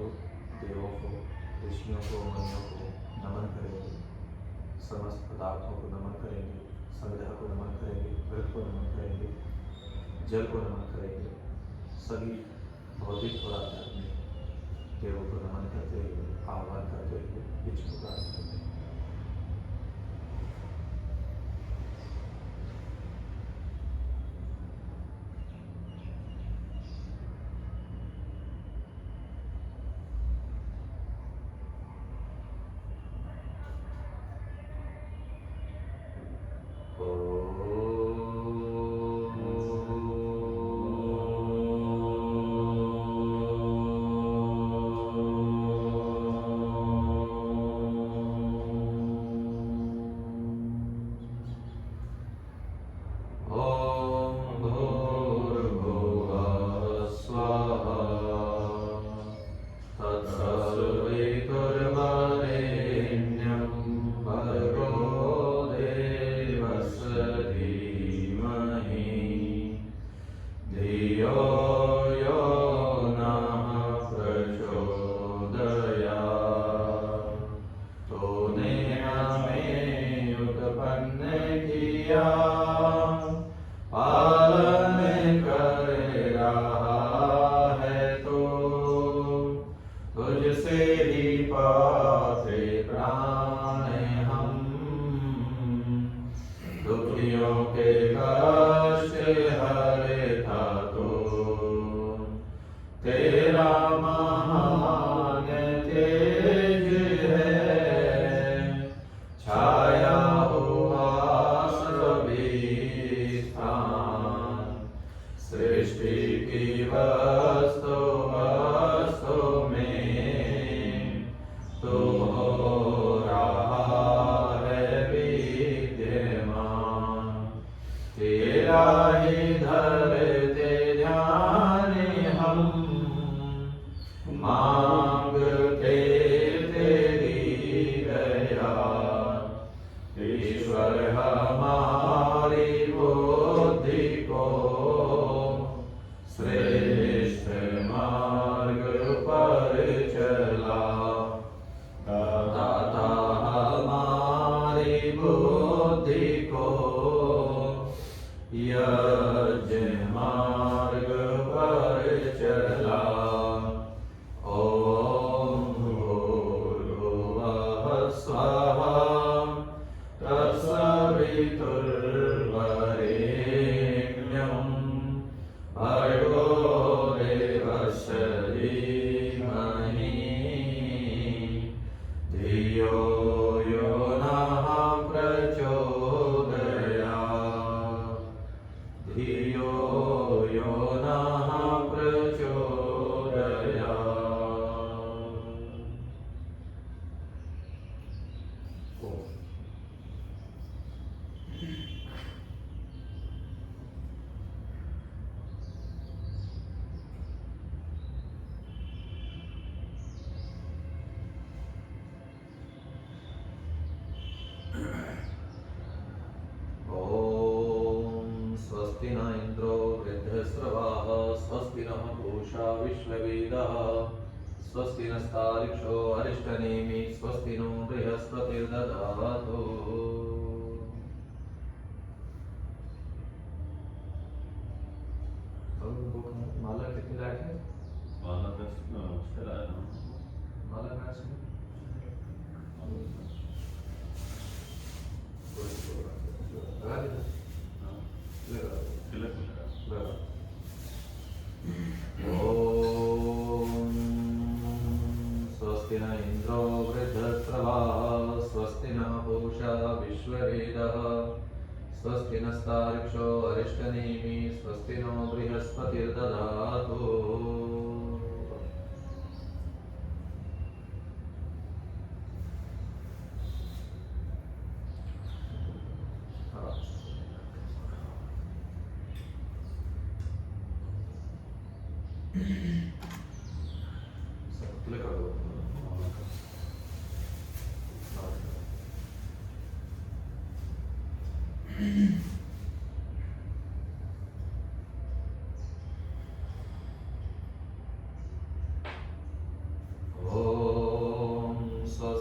को, देवों को, ऋषियों को, मुनियों को नमन करेंगे। समस्त पदार्थों को नमन करेंगे, संविधा को नमन करेंगे, वृक्ष को नमन करेंगे, जल को नमन करेंगे। सभी भौतिक और आध्यात्मिक देवों को नमन करते हुए, आह्वान करते हुए बीच को प्राप्त करते हैं।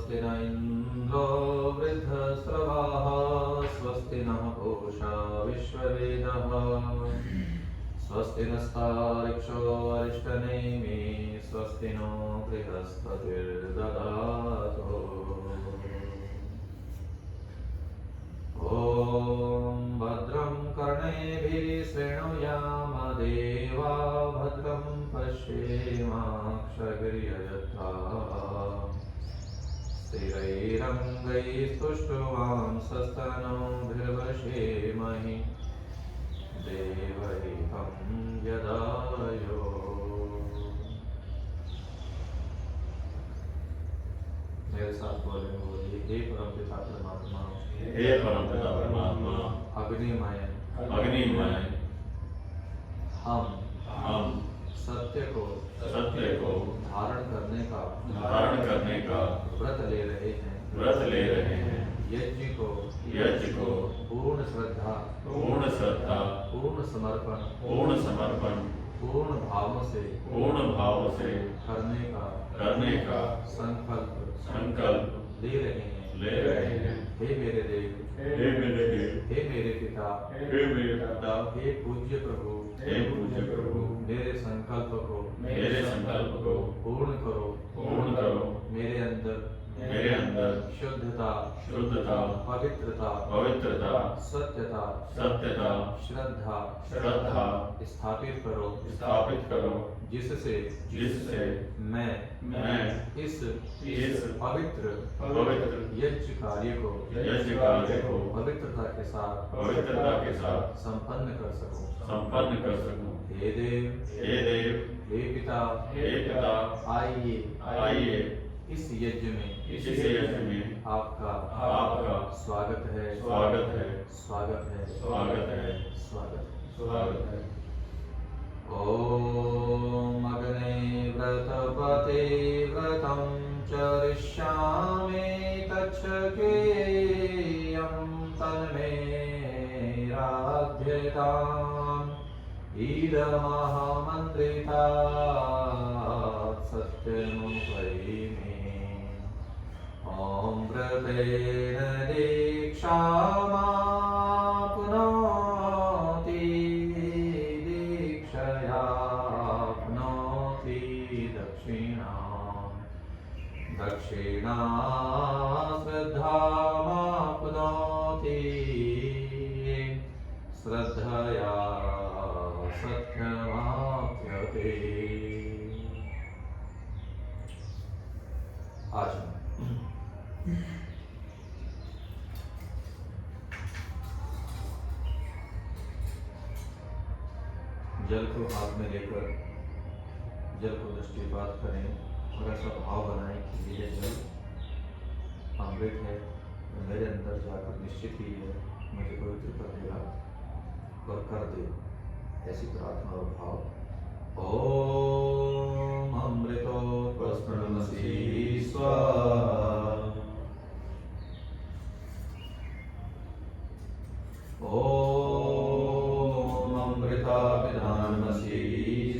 स्वस्ति न इंद्रो वृद्धश्रवाः स्वस्ति नः पूषा विश्ववेदः स्वस्ति नस्तार्क्ष्यो अरिष्टनेमि स्वस्ति नो बृहस्पतिर्दधातु ॐ भद्रं कर्णेभिः शृणुयाम देवा भद्रं पश्येमाक्षभिर्यजत्रा स्थिरैरङ्गैस्तुष्टुवांसस्तनोभिर्वशेमहि देवैतं यदायो। मेरे साथ बोले हे परमपिता परमात्मा, हे परमपिता परमात्मा, अग्निमय हम सत्य को धारण करने का व्रत ले रहे हैं। यज्ञ को पूर्ण श्रद्धा, पूर्ण समर्पण, पूर्ण भाव से करने का संकल्प ले रहे हैं। हे मेरे देव, हे मेरे पिता, हे पूज्य प्रभु, मेरे संकल्प को पूर्ण करो। मेरे अंदर शुद्धता, पवित्रता, सत्यता, श्रद्धा स्थापित करो, जिससे मैं इस पवित्र यज्ञ कार्य को पवित्रता के साथ संपन्न कर सकूं। हे देव, हे पिता, आइए इस यज्ञ में आपका स्वागत है। ओम अग्ने व्रतपते व्रतं चरिष्यामि तच्छकेयं तन्मे राध्यताम् इदमहमन्त्रितात् सत्यमुपैमि। ॐ व्रतेन दीक्षामाप्नोति दीक्षयाप्नोति दक्षिणा श्रद्धामाप्नोति श्रद्धया सत्यमाप्यते। आसन। जल को हाथ में लेकर जल को दृष्टिपात करें और ऐसा भाव बनाएं कि ये जल अमृत है, मेरे अंदर जाकर निश्चित ही है मुझे पवित्र कर देगा और कर दे। ऐसी प्रार्थना और भाव। ओम अमृतोत्पन्नमसि स्वाहा। ओम अमृतापिधानमसि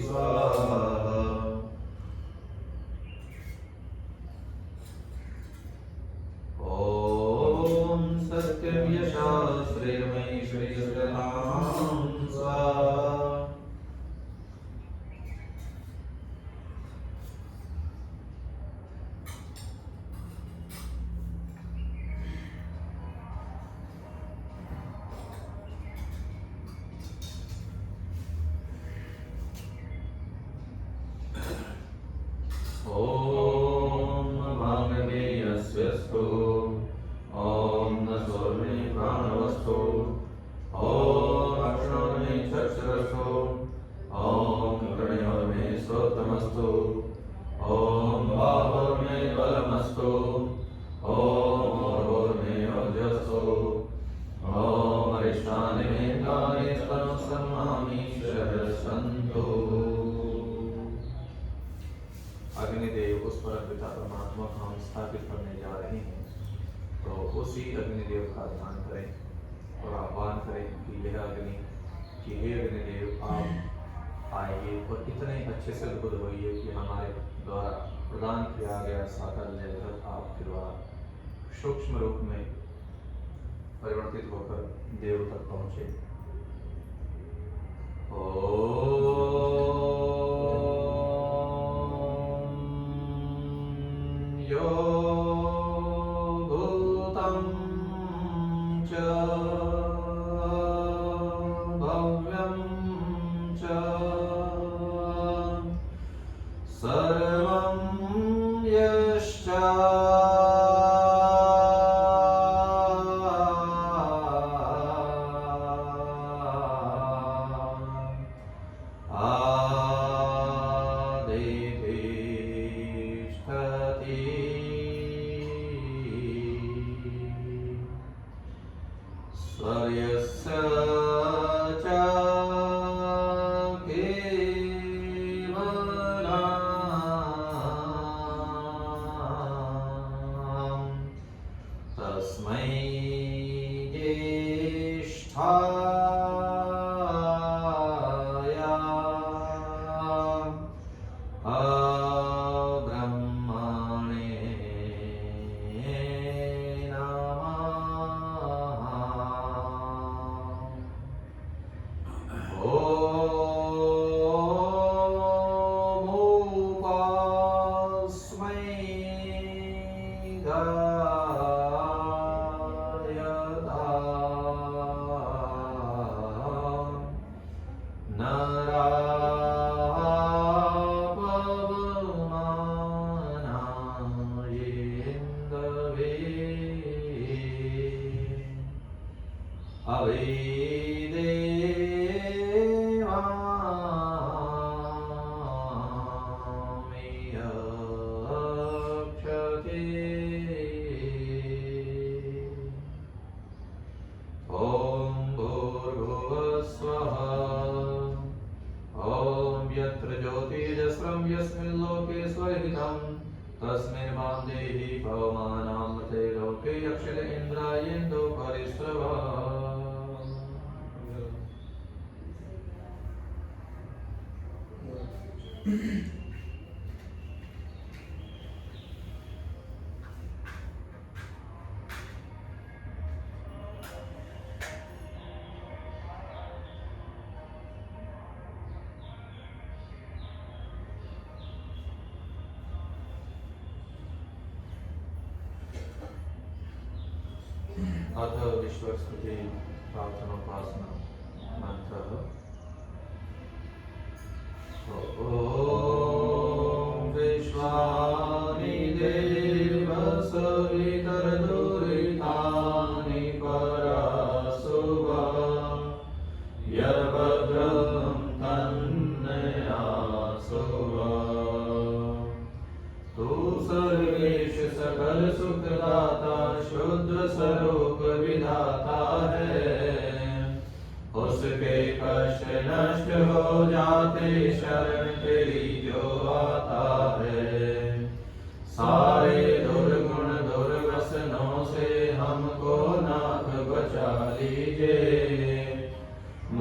स्वाहा। ओम सत्यं यशास्त्रेमयि श्रीसुरनाम स्वाहा। ओम भागवेयस्यस्तु ओम न सोमे प्राणवस्तु ओम अक्षरमे चक्षुरस्तु ओम प्रणयोर्मे श्रोत्रमस्तु ओम बाहोर्मे बलमस्तु ओम ओर्होर्मे ओजस्तु ओम अरिष्टानि मे कानि स्तनु सम्मामि शरसन्तु। अग्निदेव उस परमपिता परमात्मा को हम स्थापित करने जा रहे हैं, तो उसी अग्निदेव का ध्यान करें और आह्वान करें कि यह अग्नि, कि हे अग्निदेव आप आइए और इतने अच्छे से उद्भुत होइए कि हमारे द्वारा प्रदान किया गया साकल्य आपके द्वारा सूक्ष्म रूप में परिवर्तित होकर देव तक पहुंचे। यो भूतं च भव्यं च सर्वं यश्च अथ विश्वस्तुति प्रार्थनोपासना मंत्र। ओम विश्वानि देव सवितरदुरितानि परासुवा यभद्रं तन्नयासुवा तू सर्वेश सकल सुखदाता शुद्ध स्वरूप विधाता है। उसके कष्ट नष्ट हो जाते शरण तेरी जो आता है। सारे दुर्गुण दुर्व्यसनों से हमको नाथ बचा लीजिए।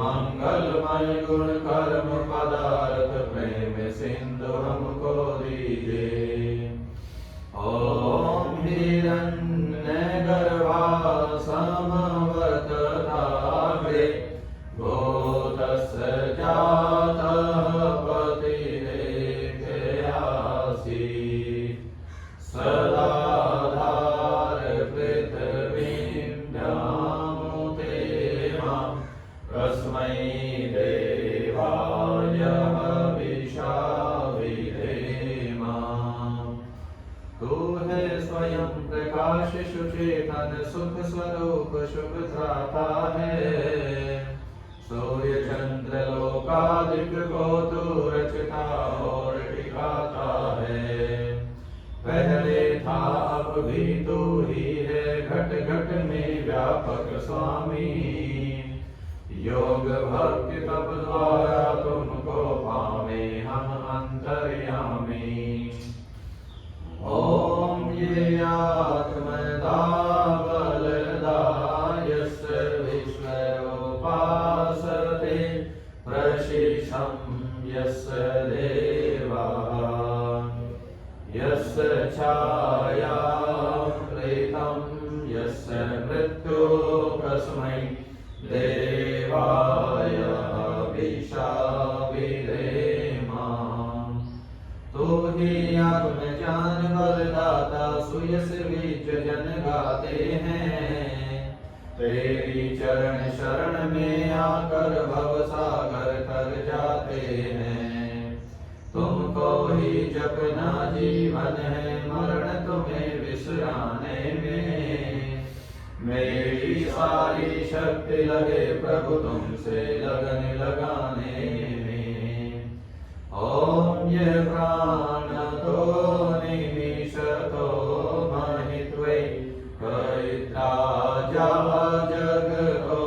मंगलमय गुण कर्म पदार्थ प्रेम सिंधु हमको दीजिए। ओम हिरण्यगर्भा समवर्तताग्रे भूतस्य जातः पतिरेकयासि सदाधार पृथ्वीं व्यामुते मां तस्मै देवाय हविषाविधेम। तू है स्वयं प्रकाश सुचेतन सुख स्वरूप शुभ त्राता है। सूर्य चंद्र लोकादित्य को तू रचता और टिकाता है। पहले था अब भी तू ही है घट घट में व्यापक स्वामी। योग भक्ति तप द्वारा तुमको पावे हम अंतर्यामी। ओम ये आत्मदा बलदा यस्य विश्वोपासते प्रशिषं यस्य देवा यस्य छाया प्रेतं यस्य मृत्यु कस्मै देवाय विषाविधेमा। तू ही आत्म ज्ञान वरदाता सुयस बीच जन गाते हैं। तेरी चरण शरण में आकर भव सागर तर जाते हैं। तुमको ही जपना जीवन है मरण तुम्हें विसराने में। मेरी सारी शक्ति लगे प्रभु तुमसे लगन लगाने में। ओम ये प्राण तो निमिषतो महित्वे कयिता जगतो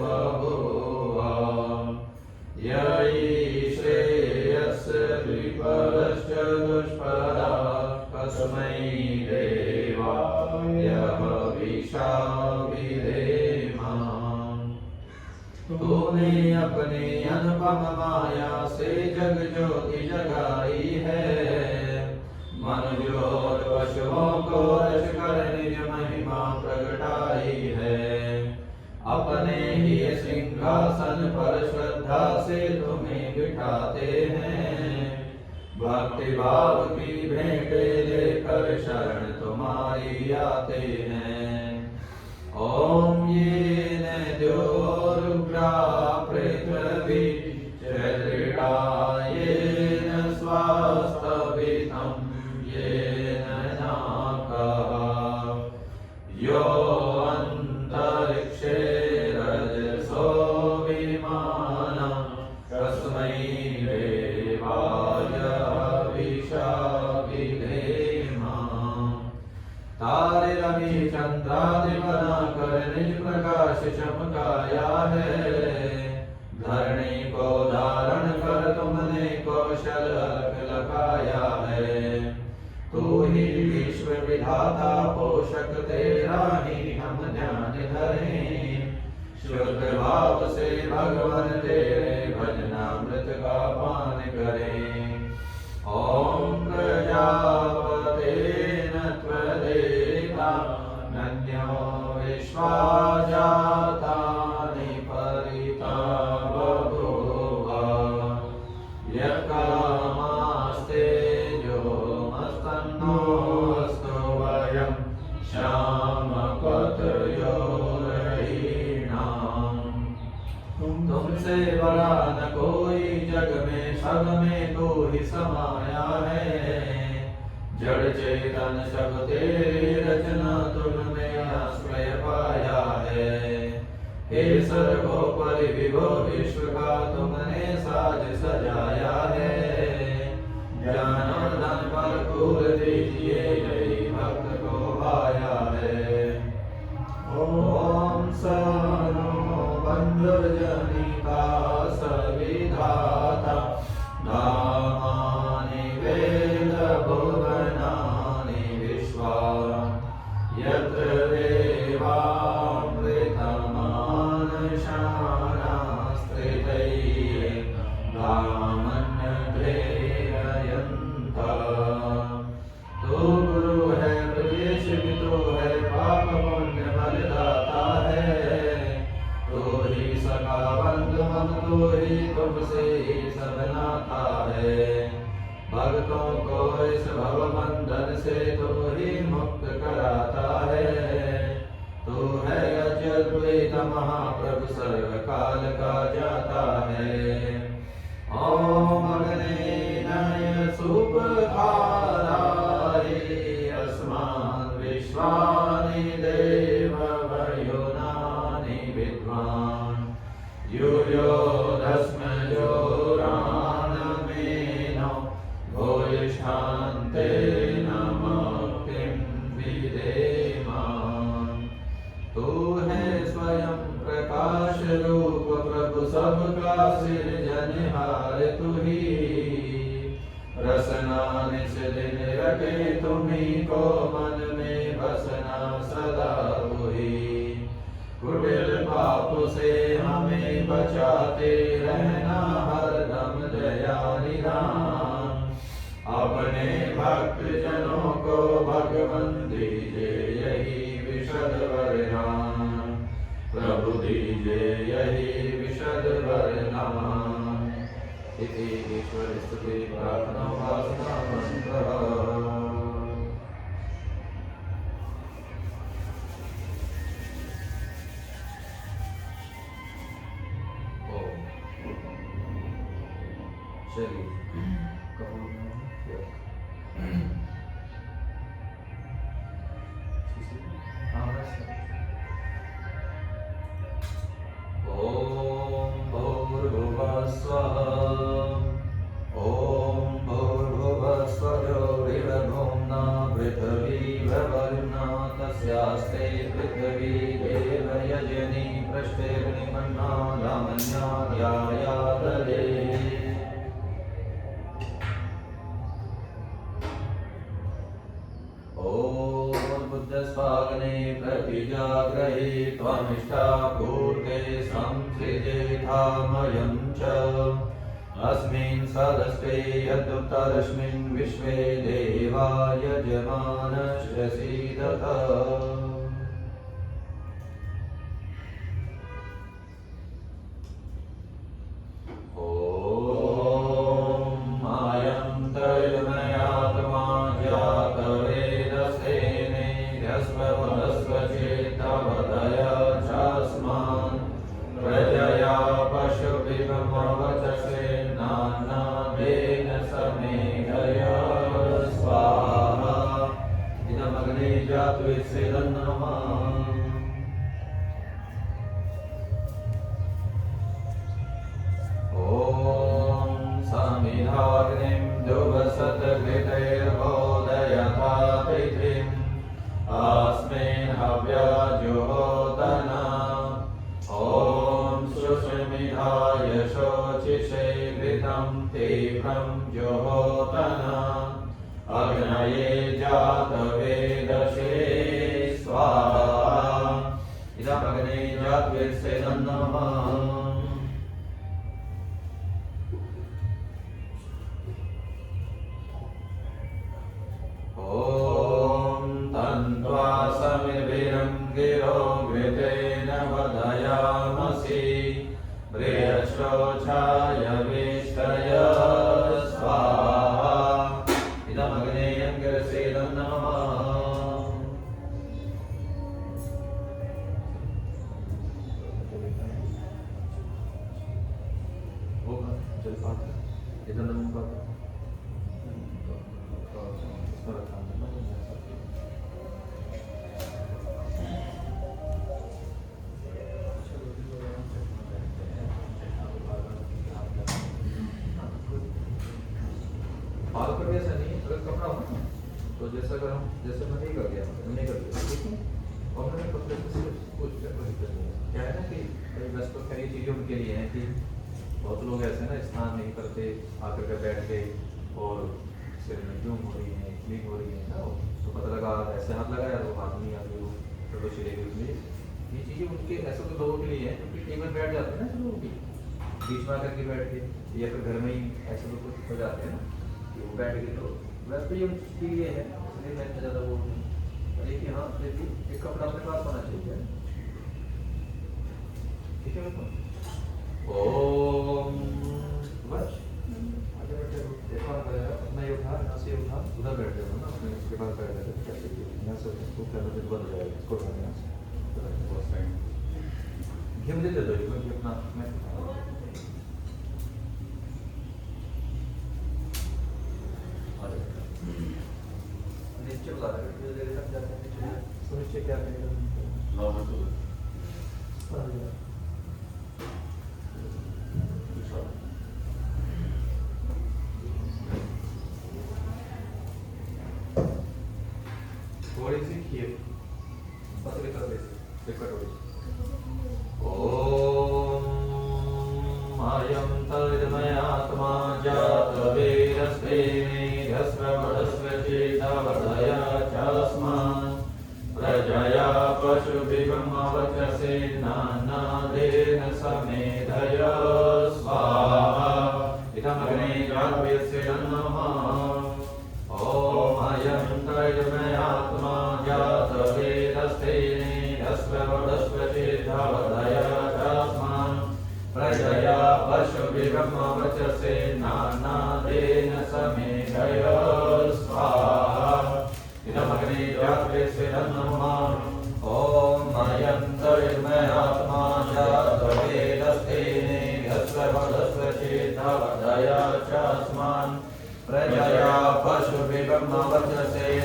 बभूवा। यही श्रेयस्य द्विपदश्च दुष्पदा कस्मै देवाय विषाविधेमा। तूने अपने अनुपम माया से जग ज्योति जगाई है। मनुष्यों और पशुओं को रच कर निज महिमा प्रगटाई है। अपने ही सिंहासन पर श्रद्धा से तुम्हें बिठाते हैं। भक्ति भाव की भेंटे लेकर शरण तुम्हारी आते हैं। ओम ये न द्योरुग्रा पृथ्वी चैत्रिका ये न स्वास्थवितं ये न नाकः। यो अंतरिक्षे रजसो विमानं कस्मै देवाय विषाविधेमा। तारे रवि चंद्रादि बनाकर निज प्रकाश चमकाया है। धरणी को धारण कर तुमने कौशल अलख लगाया है। तू ही विश्व विधाता पोषक तेरा ही हम ध्यान धरें। शुद्ध भाव से भगवान तेरे भजनामृत का पान करें। ओम प्रजापते त्वदेता नन्यो विश्वा जातानि परिता बभूव। यत्कामास्ते जो मस्तन्नो अस्तु वयं श्यामपतयोरयीणाम्। तुमसे बड़ा न कोई जग में सब में तू ही समाया है। जड़ चेतन सब तेरी रचना तुमने आश्रय पाया है। हे सर्वोपरि विभो विश्व का तुमने साज सजाया है। ज्ञान और धन भरपूर दीजिए यही भक्त को भाया है। ओम सनो बंधुर्जनिता सविधाता धामानि वेद भुवनानि विश्वा। यत्र देवामृतमानशानास्त्रितैः धामन्यधेरयन्तः। तू गुरु है प्रदेश पितु है पाप पुण्य फलदाता है। तू ही सखा बंधु हम तू ही तुमसे ही सब नाता है। भक्तों को इस भव बंधन से तू ही मुक्त कराता है। तू है अद्वैत महाप्रभु सर्वकाल का जाता है। ओम अग्नेय सुपकाराय अस्मान् विश्वानि देव वयोनानि विद्वान्। यूयो धस्मजो राणमेनो भूयिष्ठान्ते नमक्तिं विधेमान्। तू है स्वयं प्रकाश रूप प्रभु सबका सिरजनहार तू ही। रसना निज दिन रखे तुम्ही को मन में बसना सदा वही। कुटिल पाप से हमें बचाते रहना हरदम दया निधान। अपने भक्त जनों को भगवन दीजे यही विशद वरदान, प्रभु दीजे यही विशद वरदान। इति ईश्वर स्तुति प्रार्थना वासना मंत्र। चलिए कपूर ओम भूर्भुवः स्वः ओम भूर्भुवः स्वरोरिरभूम्ना पृथिवी वरुणा तस्यास्ते पृथिवी देवयजनी पृष्ठेर्निमन्ना दामन्याद्यायादले। बुद्धस्वाग्ने प्रतिजाग्रहे त्वमिष्टा पूर्ते संसृजेथामयं च अस्मिन् सदस्ते यदुत्तरस्मिन् विश्वे देवा यजमानस्य सीदत।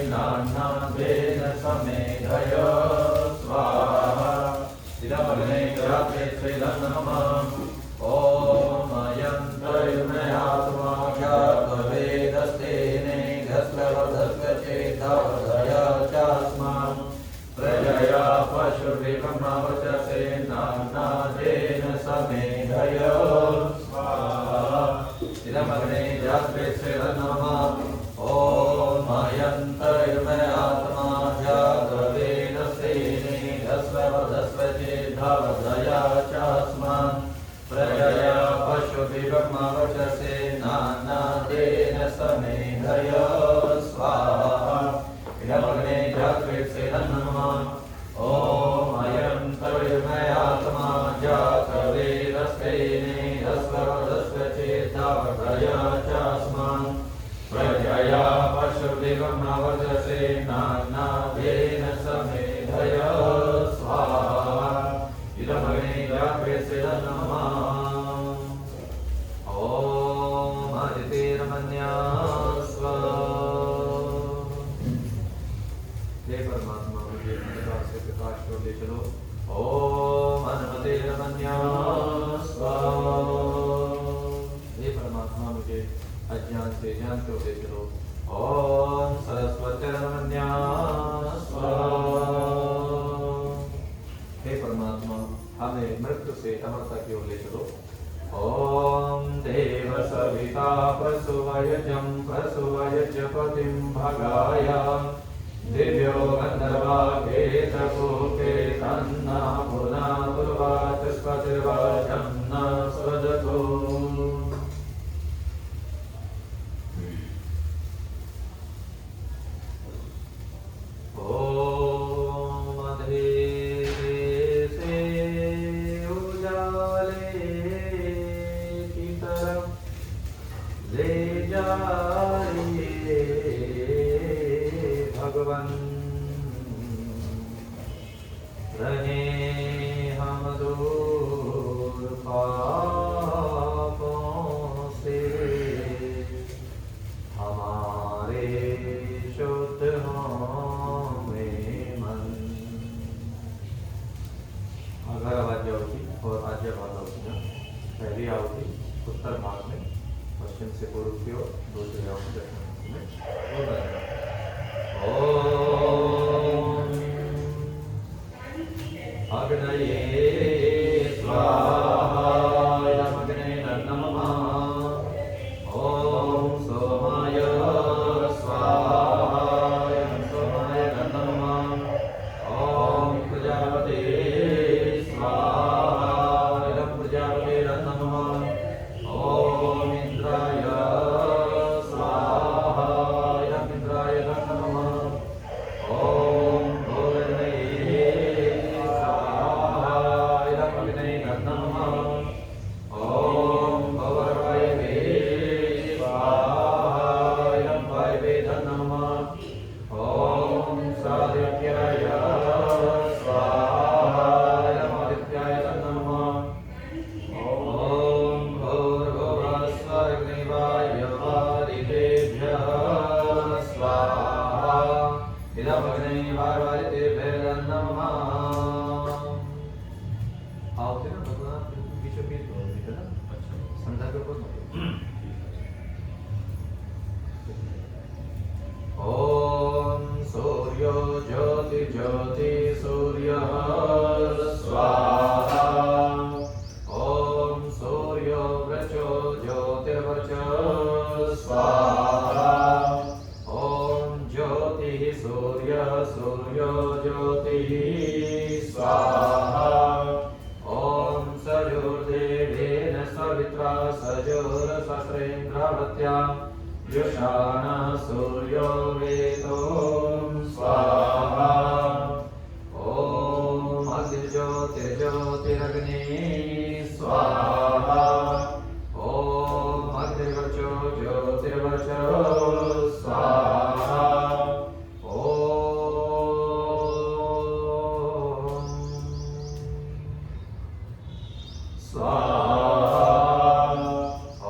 नान्नादेन समेधय स्वाहा इदमग्ने जाते श्रीलन्नमः ॐ अयन्तर्मयात्मा ज्ञातवेदस्तेने घस्रवधस्वचेतावधया चास्मान् प्रजया पशुर्विक्रमावचसे नान्नादेन समेधय स्वाहा इदमग्ने जाते श्रीलन्नमः ॐ अयन्तर्मयात्मा ज्ञातवेदस्तेने घस्रवधस्वचेतावधया चास्मान् प्रजया पशुभिब्रह्मवचसे नान्नादेन समेधय स्वाहा इदमग्ने जातवेदस्तेनमः ॐ अयं तर्मयात्मा जातवेदस्तेने हस्ववदस्वचेतावधया चास्मान् प्रजया पशुभिब्रह्मवचसे नान्नादेन समेधय स्वाहा इदमग्ने जातवेदस्तेनमः ॐ आदितेर्मन्यास्व हे परमात्मा मुझे अंधकार से प्रकाश को ले चलो ओम हनुमतेर्मन्यास्व हे परमात्मा मुझे अज्ञान से ज्ञान को ले चलो ओम सरस्वतीर्मन्यास्व हे परमात्मा हमें मृत्यु से अमरता की ओर ले चलो ओम देव सविता प्रसुवयजं प्रसुवयजपतिं भगाय दिव्यो गन्धर्वाकेतपूके तन्ना पुना पुर्वाचस्पतिर्वाचं न स्वदतो ॐ अधेसे उजाले की तरफ ले जाइए भगवन रहे हम दूर पापों से हमारे शुद्ध हों मन। अगर आवाज आहुति और आज्ञा भाग आहुति पहली आहुति उत्तर भाग में पश्चिम से पूर्व की ओर, दूसरी आहुति दक्षिण में और बनेगा। ओम अग्नये स्वाहा इदमग्ने नमः ओम सोमाय स्वाहा इदं सोमाय नमः ओम प्रजापते स्वाहा इदं प्रजापते नमः ओम इंद्राय स्वाहा इदं इंद्राय नमः ओम भोरनये स्वाहा इदं अग्नये नमः ओम भवरवायवे स्वाहा इदं वायवे नमः ओम सादित्याय स्वाहा इदं आदित्याय नमः ओम भूर्भुवस्सुरग्निवायुवादितेभ्यः स्वाहा इदं अग्नये वायुवादितेभ्यः नमः। आहुति ना भगवान बीचों बीच होती है ना, संध्या के ऊपर ओम सूर्यो ज्योति ज्योति सूर्यः स्वाहा ओम सूर्यो वृचो ज्योतिर्वृचः स्वाहा ओम ज्योतिः सूर्यः सूर्यो ज्योतिः स्वाहा ओम सयोर्देवेन सवित्रा सयोरसस्रेन्द्रावत्या युषाणः सूर्यो वेदो स्वाहा ओम अग्निज्योतिर्ज्योतिरग्निः स्वाहा ओम अग्निवर्चो ज्योतिर्वर्चः स्वाहा ओम स्वाहा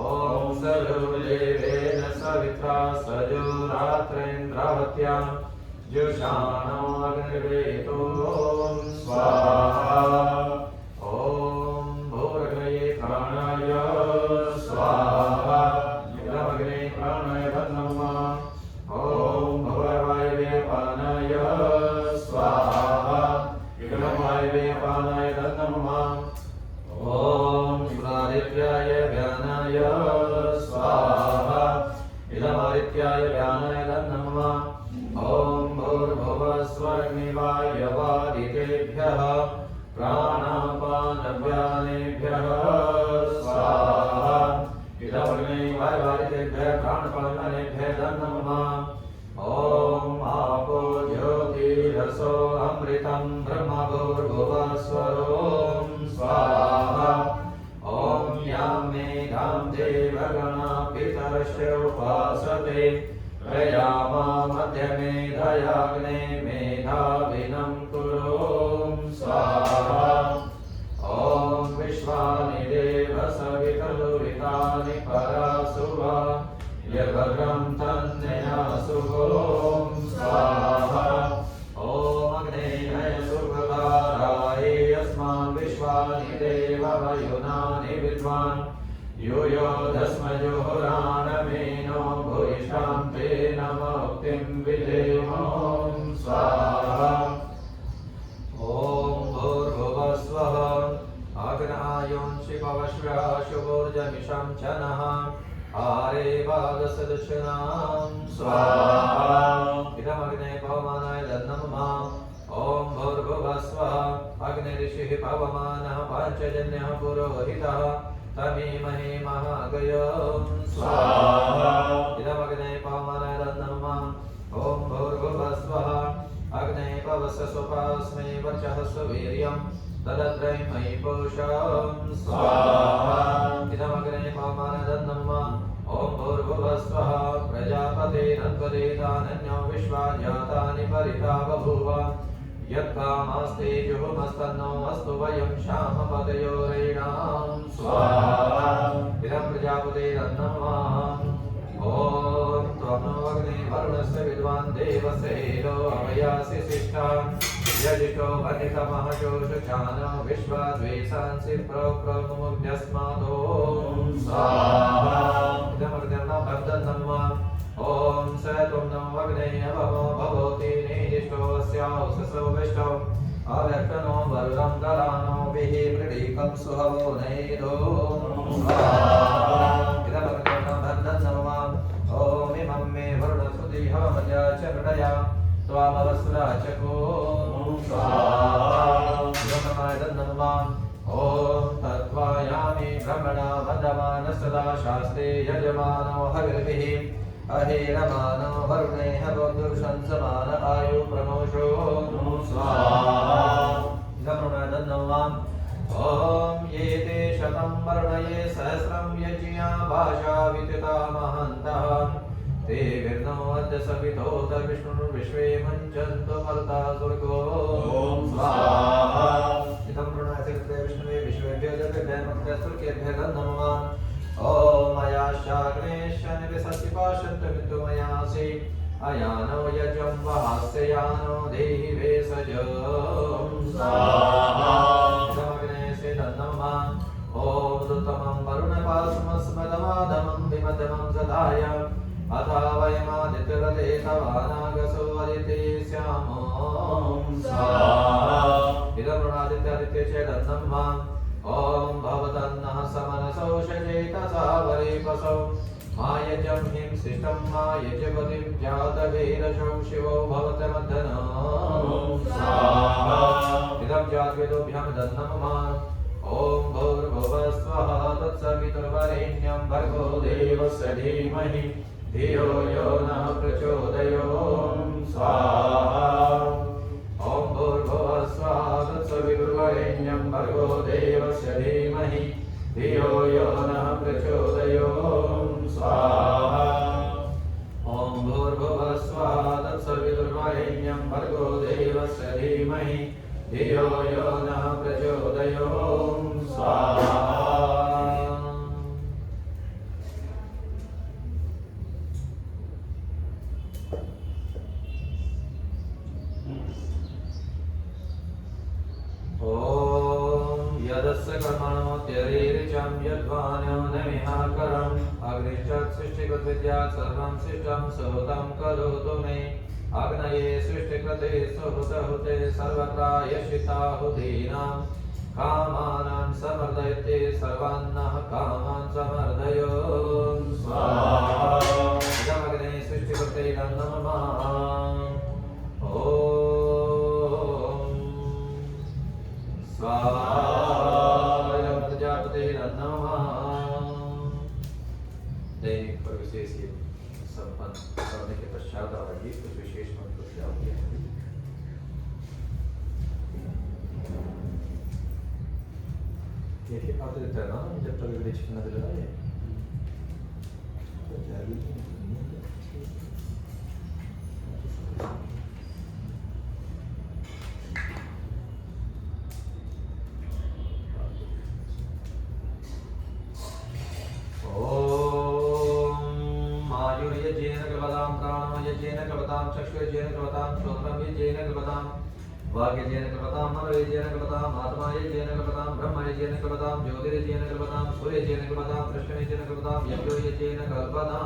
ओम सयोर्देवेन सवित्रा सयोरात्मजा तत्रेन्द्रावत्यां जुषाणो अग्निर्वेतो स्वाहा ॐ भूरग्नये प्राणाय स्वाहा इदमग्ने प्राणाय नमः ॐ भुववायवे पानाय स्वाहा इदमवायवे पानाय नमः ॐ शिवादित्याय व्यानाय स्वाहा इदमादित्याय व्यानाय नमः ॐ भूर्भुवस्वर्णिवायवादितेभ्यः प्राणापानव्यानेभ्यः स्वाहा इदमग्ने वायवादितेभ्यः प्राणपानव्यानेभ्यः नमः ॐ आपो ज्योतिरसो अमृतं ब्रह्मभूर्भुवस्वरो स्वाहा ॐ यां मेधां देवगणा पितरश्च उपासते प्रयामा मध्यमेधयाग्ने मेधाविनं कुरु स्वाहा ॐ विश्वानि देव सवितरुरितानि परासुवा यभद्रं तन्नया शुभो स्वाहा ॐ अग्नेय सुभगाराय अस्मान् विश्वानि देव वयुनानि विद्वान् यो दस्मयोरानमेनो भूयिष्ठां तेन मुक्तिं विधेमो स्वाहा ॐ भूर्भुवस्वः अग्नायोंषि पवश्वा शुभोर्जमिषं च नः आरे वागसदक्षिणां स्वाहा इदमग्ने पवमानाय नमः ॐ भूर्भुवस्वः अग्निऋषिः पवमानः पाञ्चजन्यः पुरोहितः तमीमहे महागयं स्वाहा इदमग्ने पवमानाय नमः ॐ भूर्भुवस्वः अग्ने पवस्सुपास्मै वचः सुवीर्यं तदद्रैमयि पुरुषं स्वाहा इदमग्ने पवमानाय नमः ॐ भूर्भुवस्वः प्रजापतेरन्वदेतानन्यो विश्वा जातानि परिता बभूव यत्कामास्ते जुहुमस्तन्नो अस्तु वयं श्यामपदयोरेणां स्वाहा इदं प्रजापतेरन्नमः ॐ त्वमो अग्ने वरुणस्य विद्वान् देवसेनो अवयासि शिष्टान् यजितो वनितमः जोषुचानो विश्वाद्वेषांसि प्रोमुग्ध्यस्मादो स्वाहा इदमग्निर्नमः ॐ स त्वं नमो अग्ने अवमो भवति निदिष्टोऽस्यासो विष्टौ अव्यक्तनो वरुणं दरानो विः मृडीकं सुहवो नैदो स्वाहा इदमग्निर्नमः ॐ इमं मे वरुणस्पतिः मया च मृडया त्वामवसुरा च को स्वाहा इदमग्नाय नमः ॐ तत्त्वायामि ब्रह्मणा वन्दमानस्तदा शास्त्रे यजमानो हविर्भिः अहेरमानो वरुणे हवोर्दुर्शंसमान आयु प्रमोषो स्वाहा इदमग्नाय नमः ॐ ये ते शतं वर्णये सहस्रं यज्ञा भाषा विदिता महन्तः ते विष्णो अद्य सवितोत विष्णुर्विश्वे मुञ्चन्तु मरुता स्वर्गो स्वाहा इदं प्रणयते विष्णुवे विश्वेभ्यो जगद्भ्यो मन्त्रस्वर्गेभ्यः नमः ॐ मयाशाग्नेशनिविशसिपाशन्तमिन्दुमयासि अयानो यजं वहास्ययानो देहि वेशजं स्वाहा इदमग्नेसे नमः ॐ दुत्तमं वरुणपासमस्मदमादमं विमदमं सदाय अथा वयमादित्यरते तवानागसो अदिते स्यामो स्वाहा इदं ऋणादित्यादित्ये चेदन्नमः ॐ भवतन्नः समनसौ शचेतसा वरेपसौ मायजं हिं शिष्टं मायजपतिं जातवीरशौ शिवो भवतमद्धनो स्वाहा इदं जातवेदोभ्यां दन्नमः ॐ भूर्भुवस्वः तत्सवितुर्वरेण्यं भर्गो देवस्य धीमहि धियो यो नः प्रचोदयात् स्वाहा ॐ भूर्भुवस्वः तत्सवितुर्वरेण्यं भर्गो देवस्य धीमहि धियो यो नः प्रचोदयात् स्वाहा ॐ भूर्भुवस्वः तत्सवितुर्वरेण्यं भर्गो देवस्य धीमहि धियो यो नः प्रचोदयात् स्वाहा ॐ यदस्य कर्मणो त्यरीरिचं यद्वान्यो नमिहाकरम् अग्निश्च सृष्टिकृद्विद्यात् सर्वं सृष्टं सुहृतं करोतु मे अग्नये सृष्टिकृते सुहृतहुते सर्वत्र यशिताहुतीनां कामानां समर्दयते सर्वान्नः कामान् समर्दयो स्वाहा इदमग्ने सृष्टिकृते नमः दैनिक पर विशेष ये संपन्न करने के पश्चात आगे कुछ विशेष मंत्र से आगे ये आते रहता है ना जब तक विवेच न दिला ये तो जाएगी चक्षुर्येन कृपतां श्रोत्रं येन कृपतां वाक्येन कृपतां मनोयेन कृपतां आत्मायेन कृपतां ब्रह्मयेन कृपतां ज्योतिर्येन कृपतां सूर्येन कृपतां कृष्णयेन कृपतां यज्ञोयेन कृपतां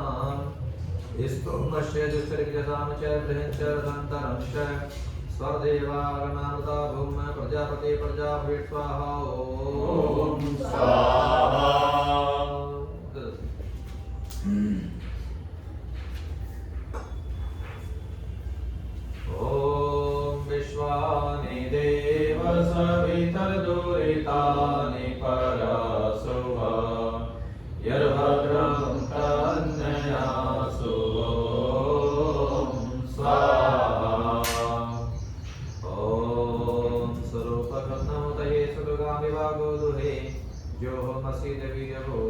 स्तोमस्य दुष्टरिजसां च बृहञ्च रसन्तरं च स्वदेवागणामृता भूम प्रजापति प्रजापति स्वाहा ॐ स्वाहा ॐ विश्वानि देव सवितर्दुरितानि परासुव यर्भद्रं तन्नयासु स्वाहा ॐ स्वरूपघ्नमुदये सुदुगामि वागोदुहे योऽहमसि देवीर्यो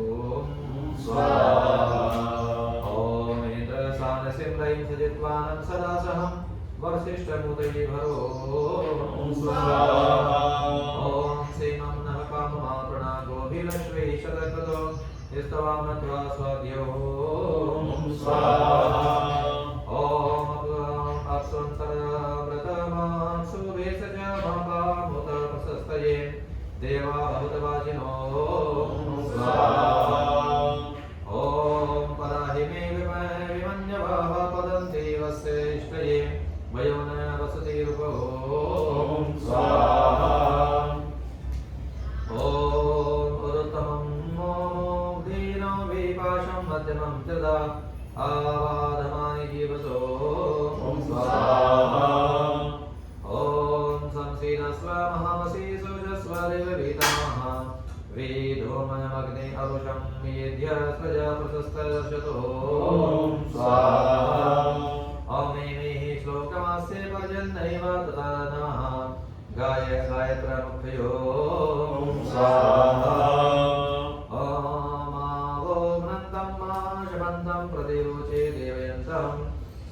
स्वाहा ॐ इन्द्रसानसिंहैं सजित्वानं सदा सहं वसिष्ठमुदये भरो स्वाहा ॐ सेमं नः काममापणा गोभिरश्वे शतकृतो स्तवामत्वा स्वाद्यो स्वाहा ॐ अप्सुन्तरव्रतमां सुभेषज महामुत प्रशस्तये देवा भूतवाजिनो स्वाहा ॐ पराहिमे विमन्यवः पदन्ति वस्येष्टये वयोन वसति रूपो स्वाहा ॐ उरुत्तमं दीनो विपाशं मध्यमं तदा आवाधमानि जीवसो स्वाहा ॐ संसीदस्व महामसि सुजस्व देववीतमः वेदोमयमग्ने अरुषं मेध्य प्रजा प्रशस्तशतो स्वाहा ॐ श्लोकमास्य पर्जन्यैव तथा नः गाय गायत्रमुख्यो स्वाहा ॐ वृन्दं शमन्तं प्रतिरुचे देवयन्तं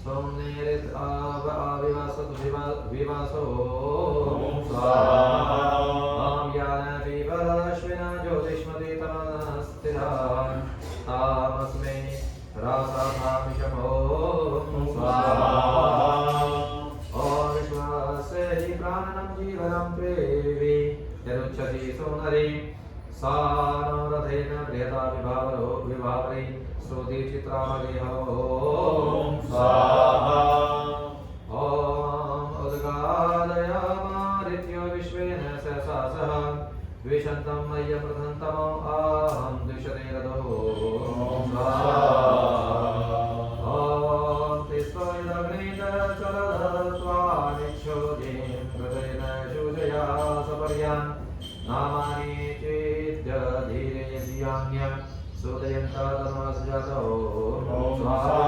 सोम्नेरित आविवासतु विवासो स्वाहा ॐ यानविवरश्विना ज्योतिष्मति तमस्थिरा तामस्मै रासाधामिषमो स्वाहा ॐ विश्वासे हि प्राणनं जीवनं प्रेवी यदुच्यते सुन्दरी सा नो रथेन प्रियता विभावरे श्रुति चित्रामगेहो स्वाहा ॐ उद्गादयामादित्यो विश्वेन सहसा सह द्विषन्तं मह्यं प्रथन्तमो आहं द्विषते रथो स्वाहा ॐ तिस्वैदग्निदचलदत्वानिच्छोदिं कृतेन शूजया सपर्यान् नामानि चेद्यधीरे यस्यान्य सुदयन्ता तन्मसजातो स्वाहा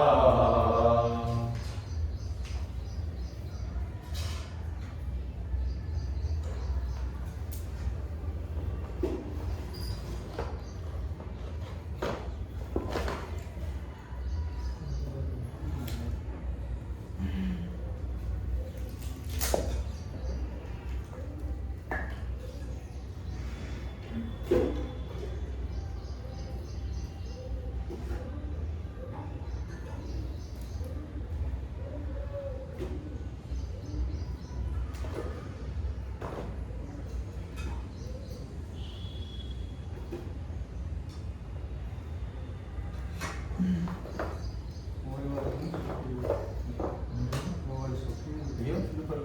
ये ऊपर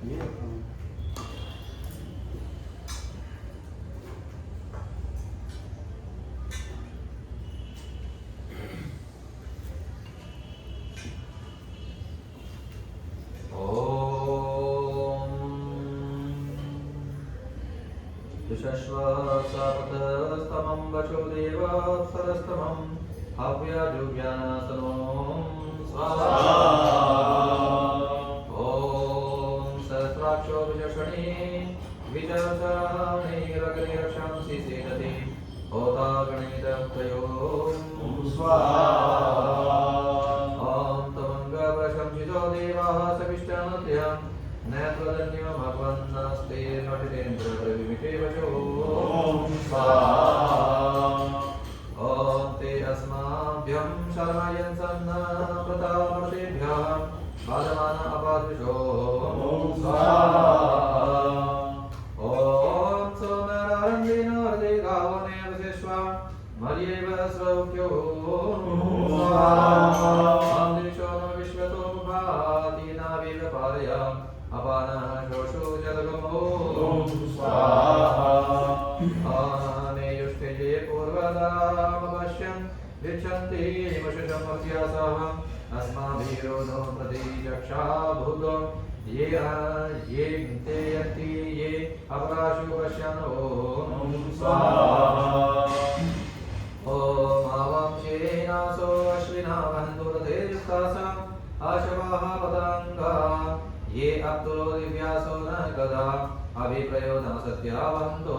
ये विश्वस्वसपतस्तमं वचो देवसरस्तमं हव्यजुज्ञानासनो स्वाहा ॐ सहस्राक्षो विचक्षणे विचक्षणैरग्निरक्षांसि सेदति होता गणितत्रयो स्वाहा ॐ तमङ्गवशंसितो देवाः सविष्टानत्यं नेत्रदन्यो भगवन्नस्ते नटितेन्द्रविमिते वचो स्वाहा ॐ ते अस्माभ्यं शरणायन् सन्न प्रतापतेभ्यः बाधमान अपादृशो स्वाहा ॐ सोमरारण्येन हृदे गावनेव सेष्वा मर्येव सौख्यो स्वाहा ॐ विश्वतो भाति नाविव पारया अपानः शोषो जलगमो स्वाहा आनेयुष्ठे पूर्वदामपश्यन् गच्छन्ति मुषशमस्यासः अस्माभिरोधो प्रतीचक्षा भूतो ये ते यन्ति ये अपराशु पश्यन् ॐ स्वाहा ॐ आवांशेनासो अश्विना वहन्तु रथेर्युक्तासाम् आशवाः पतङ्गा ये अप्तो दिव्यासो न गदा अभिप्रयोजन सत्यावन्तो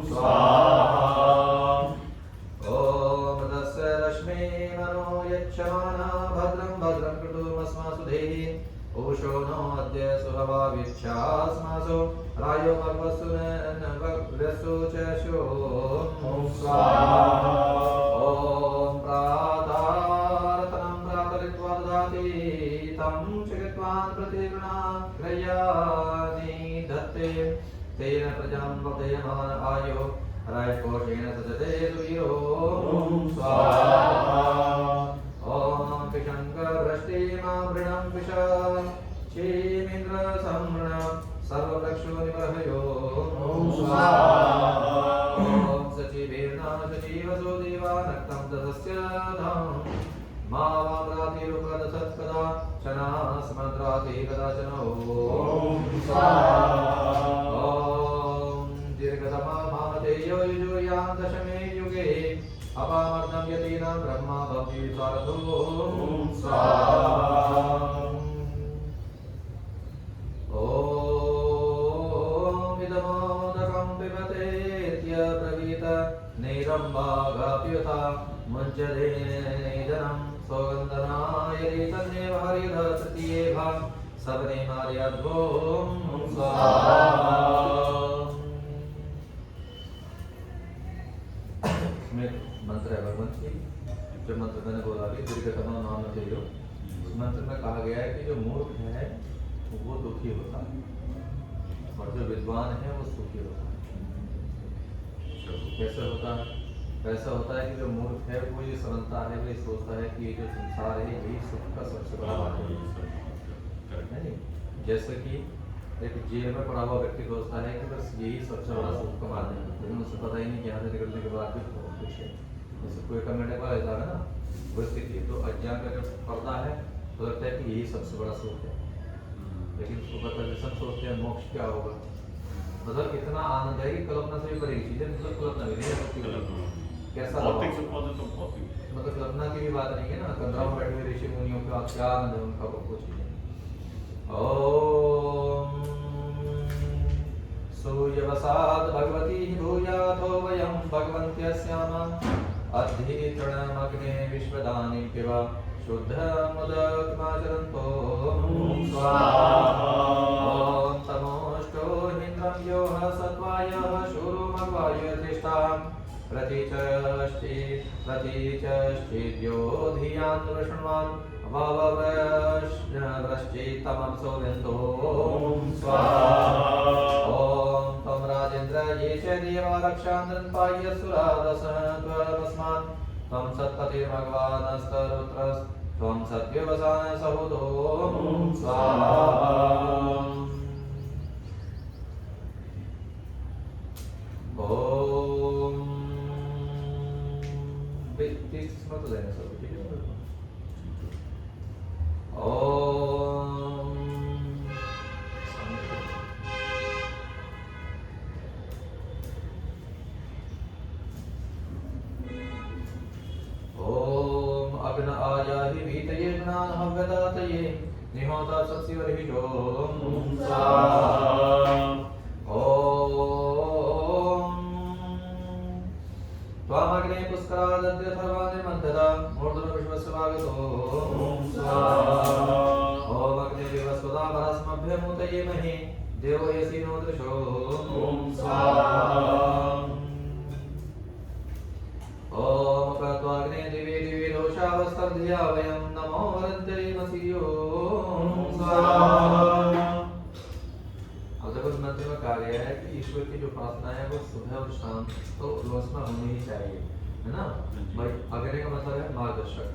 स्वाहा ॐ तस्य रश्मे मनो यच्छमाना भद्रं भद्रं कृतुमस्मासु देहि उषो नो अद्य सुहवाविच्छास्मासु रायो मर्वसु नवग्रसु च शो स्वाहा ॐ प्रातारतनं प्रातरित्वा ददाति तं चिकित्वान् प्रतिगृणाग्रयानि दत्ते तेन प्रजां वर्धयमान आयो राजकोषेण सचते सुवीरो स्वाहा ॐ पिशङ्कवृष्टिमावृणं पिशा क्षीमिन्द्र संवृणं सर्ववृक्षो निबर्हयो स्वाहा ॐ सचिवेर्ना सचिवसो देवा नक्तं ददस्य धं मा वामरातिरुपदसत्कदा शनास्मद्राति कदाचन ॐ स्वाहा ॐ दीर्घतमा मामतेयो युजुर्यां दशमे युगे अपामर्दं यतीनां ब्रह्मा भव्ये स्वारथो स्वाहा ॐ इदमोदकं पिबतेत्यब्रवीत नैरम्भागाप्युता मुञ्चते नैदनं सौगन्धनाय तन्नेव हरिध तृतीयेभा सबने मार्याद्भों स्वाहा मंत्र है भगवंत की जो मंत्र मैंने बोला कि दीर्घतमा नाम तेयो उस मंत्र में कहा गया है कि जो मूर्ख है वो दुखी होता है और जो विद्वान है वो सुखी होता है। कैसे होता है? ऐसा होता है कि जो मूर्ख है वो ये समझता है, वो ये सोचता है कि ये जो संसार है यही सुख का सबसे बड़ा बात है नहीं? जैसे कि एक जेल में पड़ा हुआ व्यक्ति सोचता है कि बस यही सबसे बड़ा सुख का माध्यम है, लेकिन उसे पता ही नहीं कि यहाँ से निकलने के बाद भी बहुत कुछ है। जैसे कोई कमेंट वाला ऐसा है ना, वो स्थिति तो अज्ञान का जब पर्दा है तो लगता है कि यही सबसे बड़ा सुख है, लेकिन उसको पता है सब सोचते हैं मोक्ष क्या होगा। मतलब इतना आनंद है कि कल्पना से भी बड़ी चीजें, मतलब कल्पना भी नहीं है कैसा मतलब कल्पना की भी बात नहीं है ना। कंदरा में बैठे हुए ऋषि मुनियों का क्या आनंद है उनका, वो कुछ नहीं। ओम सूर्यवसात् भगवती भूयाथो वयं भगवन्त्यस्याम अध्येतृणमग्ने विश्वदानि पिबा शुद्धमुदकमाचरन्तो स्वाहा ॐ तमोष्टो हिन्द्रं योः सत्त्वायः शूरो मग्वाय तिष्ठाम् प्रतीचष्टिद्यो धियान् वृष्ण्वान् वावव्रश् तमसो विन्दो स्वाहा ॐ त्वं राजेन्द्र ये च देवा रक्षान्द्रन् पाह्यसुरादसत्वस्मात् त्वं सत्पतिर्भगवानस्तरुत्रस् त्वं सद्व्यवसान सहोदो स्वाहा ॐ स्मृतदेन अग्न आयाहि वीतये ज्ञान हव्यदातये निहोता सत्सिवर्हिषो स्वाहा त्वामग्ने पुष्करादद्य सर्वाणि मन्थदा मूर्धन विश्वस्य भागतो स्वाहा ॐ अग्ने विवस्वदा परस्मभ्यमुतये महे देवो यसि नो दृशो स्वाहा ॐ प्रत्वाग्ने दिवे दिवे दोषावस्तर्ध्या वयं नमो वरन्तरीमसियो स्वाहा। अब देखो मंत्र में कहा गया है कि ईश्वर की जो उपासना है वो सुबह और शाम तो रोजाना होनी ही चाहिए, है ना भाई। अग्नि का मतलब है मार्गदर्शक,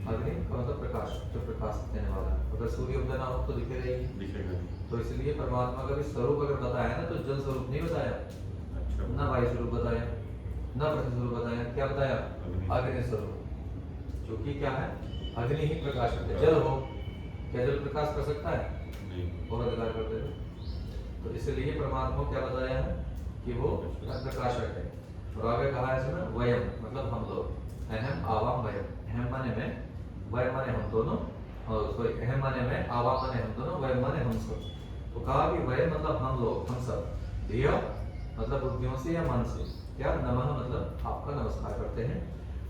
अग्नि का मतलब प्रकाश, जो प्रकाश देने वाला है। अगर सूर्य उदय ना हो तो दिखेगा ही दिखेगा। तो इसलिए परमात्मा का भी स्वरूप अगर बताया ना तो जल स्वरूप नहीं बताया, ना वायु स्वरूप बताया, ना पृथ्वी स्वरूप बताया, क्या बताया? अग्नि स्वरूप। क्योंकि क्या है, अग्नि ही प्रकाश करते। जल हो, क्या जल प्रकाश कर सकता है? और अधिकार करते हैं। तो इसलिए परमात्मा क्या बताया है कि वो प्रकाशक है। और आगे कहा है इसमें वयम मतलब हम लोग, अहम आवाम वयम। अहम माने में, वयम माने हम दोनों, और सॉरी अहम माने में, आवाम माने हम दोनों, वयम माने हम सब। तो कहा कि वयम मतलब हम लोग, हम सब। धिया मतलब बुद्धियों से या मन से। क्या नमः मतलब आपका नमस्कार करते हैं।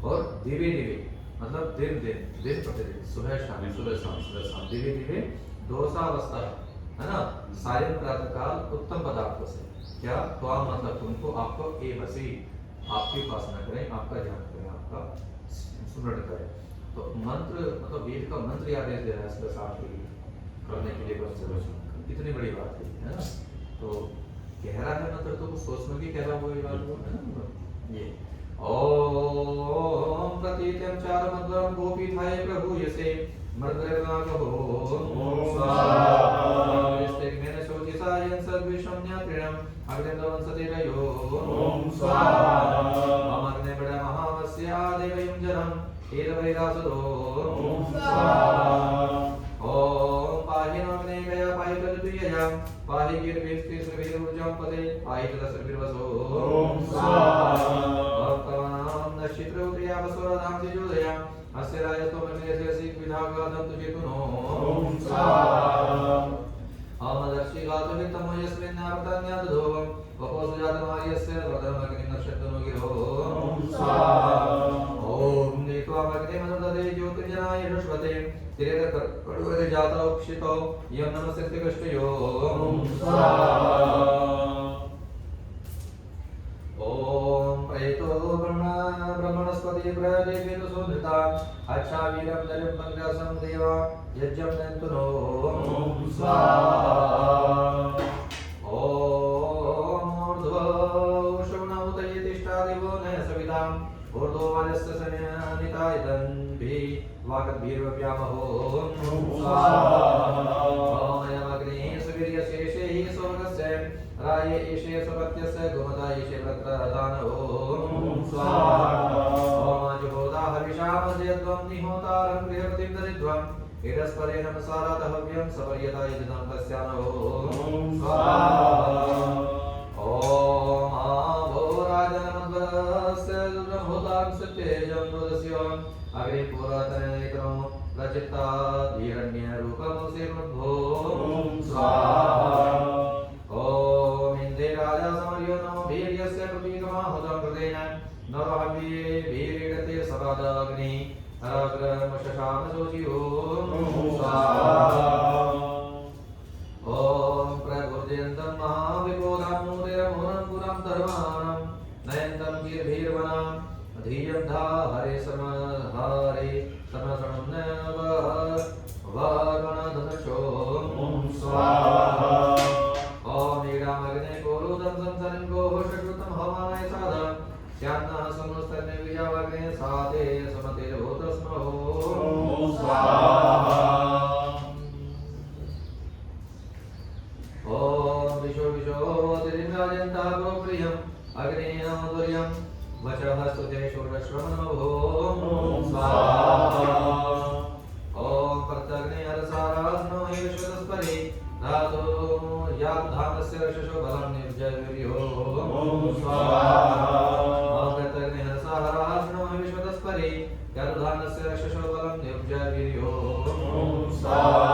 और दिवे दिवे मतलब दिन दिन, दिन प्रतिदिन, सुबह शाम, सुबह शाम, सुबह शाम, दिवे दिवे दोषावस्था, है ना, सायं प्रातः काल उत्तम पदार्थों से। क्या त्वाम मतलब तुमको, आपको ए बसी, आपकी उपासना करें, आपका ध्यान करें, आपका स्मरण करें। तो मंत्र मतलब वेद का मंत्र याद दे रहा है सुबह शाम के लिए करने के लिए, बस इतनी बड़ी बात है ना। तो कह रहा है मंत्र तो कुछ सोचने की कह रहा हुआ ये बात है ना। ये ओम प्रतीत्यं चारमद्वरं गोपीठाय प्रभु यसे मर्दनागो स्वाहा स्तेग्मेन शोचिसायं सद्विषं न्यात्रिणं अग्निन्दवं सतिरयो स्वाहा अमग्ने बड महावस्य देवयं जनं एतवैरासुतो स्वाहा ओम पाहि नमग्ने गया पाहि तद्वियया पाहि गिरभिस्ति श्रीवीरुर्जं पते पाहि तदसर्विर्वसो स्वाहा भक्तानां नश्चित्रौत्रियावसुरधां सिजोदया अस्य राजतो मन्यस्य विधागादं तुजेतुनो स्वाहा अमदर्शि गातो वित्तमो यस्मिन्नावतान्यादधो वपोसुजातमार्यस्य वदमग्निं नक्षत्रनो गिरो स्वाहा ओम नीत्वामग्ने मनुदते ज्योतिर्जनाय ऋष्वते तिरेतकर्वरे जातौ क्षितौ यं नमस्ते कष्टयो स्वाहा ओम प्रेतो ब्रह्मणस्पति प्रदेवेनु सुनृता अच्छा वीरं दलिं पंग्रसं देवा यज्ञं नन्तुनो स्वाहा ओम ऊर्ध्वोषुणौतये तिष्ठादिवो न सवितां ऊर्ध्वोवाजस्य सनितायतन्भि वाक्भिर्व्यामहो स्वाहा ओम अयमग्निः सुवीर्यशेषे हि स्वर्गस्य राये ईशे सुपत्यस्य गोमता ईशे वक्रदानो स्वाहा ओम जुहोदा हविषामजयध्वं निहोतारं गृहपतिं दरिध्वं एतस्परेण सारातहव्यं सपर्यता यजनं तस्यानो स्वाहा ओम आवो राजनमद्वस्य दुर्भूतां सत्येजं रुदस्योम् अग्रे पुरातनेतरो रचिता धीरण्यरूपं सेवद्भो स्वाहा ओम इंद्रे राजा समर्यो नमो वीर्यस्य प्रतीकमाहुतं कृतेन नरहव्ये वीरेणते सपादाग्नि अग्रमशशामशोचियो स्वाहा ओम प्रभुर्जयन्तं महाविबोधामूर्तिरमूलं पुरं धर्माणं नयन्तं गिर्भिर्वनां धियं धा हरे समहरे समसणं नव गणधनुषो ओम स्वाहा ओम ईडामग्ने कोरुदं संसरिं गोषकृतं हवामहे साध स्यान्नः समस्तन्ने विजावग्ने साधे समतिर्भूतस्म ओम स्वाहा ओम विशो तिरिंगाजन्ता गोप्रियम् अग्नेयमुदुर्यं वचः स्तुते शूरश्रवणमभो ओम स्वाहा ओम प्रत्यग्ने हरसारास्नो विश्वतस्परि धातु याधानस्य रक्षसो बलं निर्जयवीर्यो ओम स्वाहा ओम प्रत्यग्ने हरसारास्नो विश्वतस्परि याधानस्य रक्षसो बलं निर्जयवीर्यो ओम स्वाहा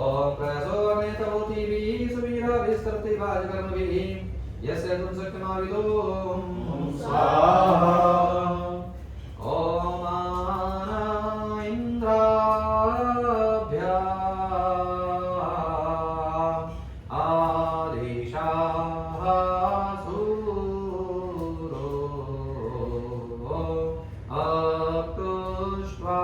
ओम प्रयासो अग्नेतमोतिभिः सुवीराभिस्तरति वाजकर्मभिः यस्य तुम शक्तिमाविदो ओम स्वाहा ओम इंद्राभ्या आदेशाः सूरो अप्तुष्वा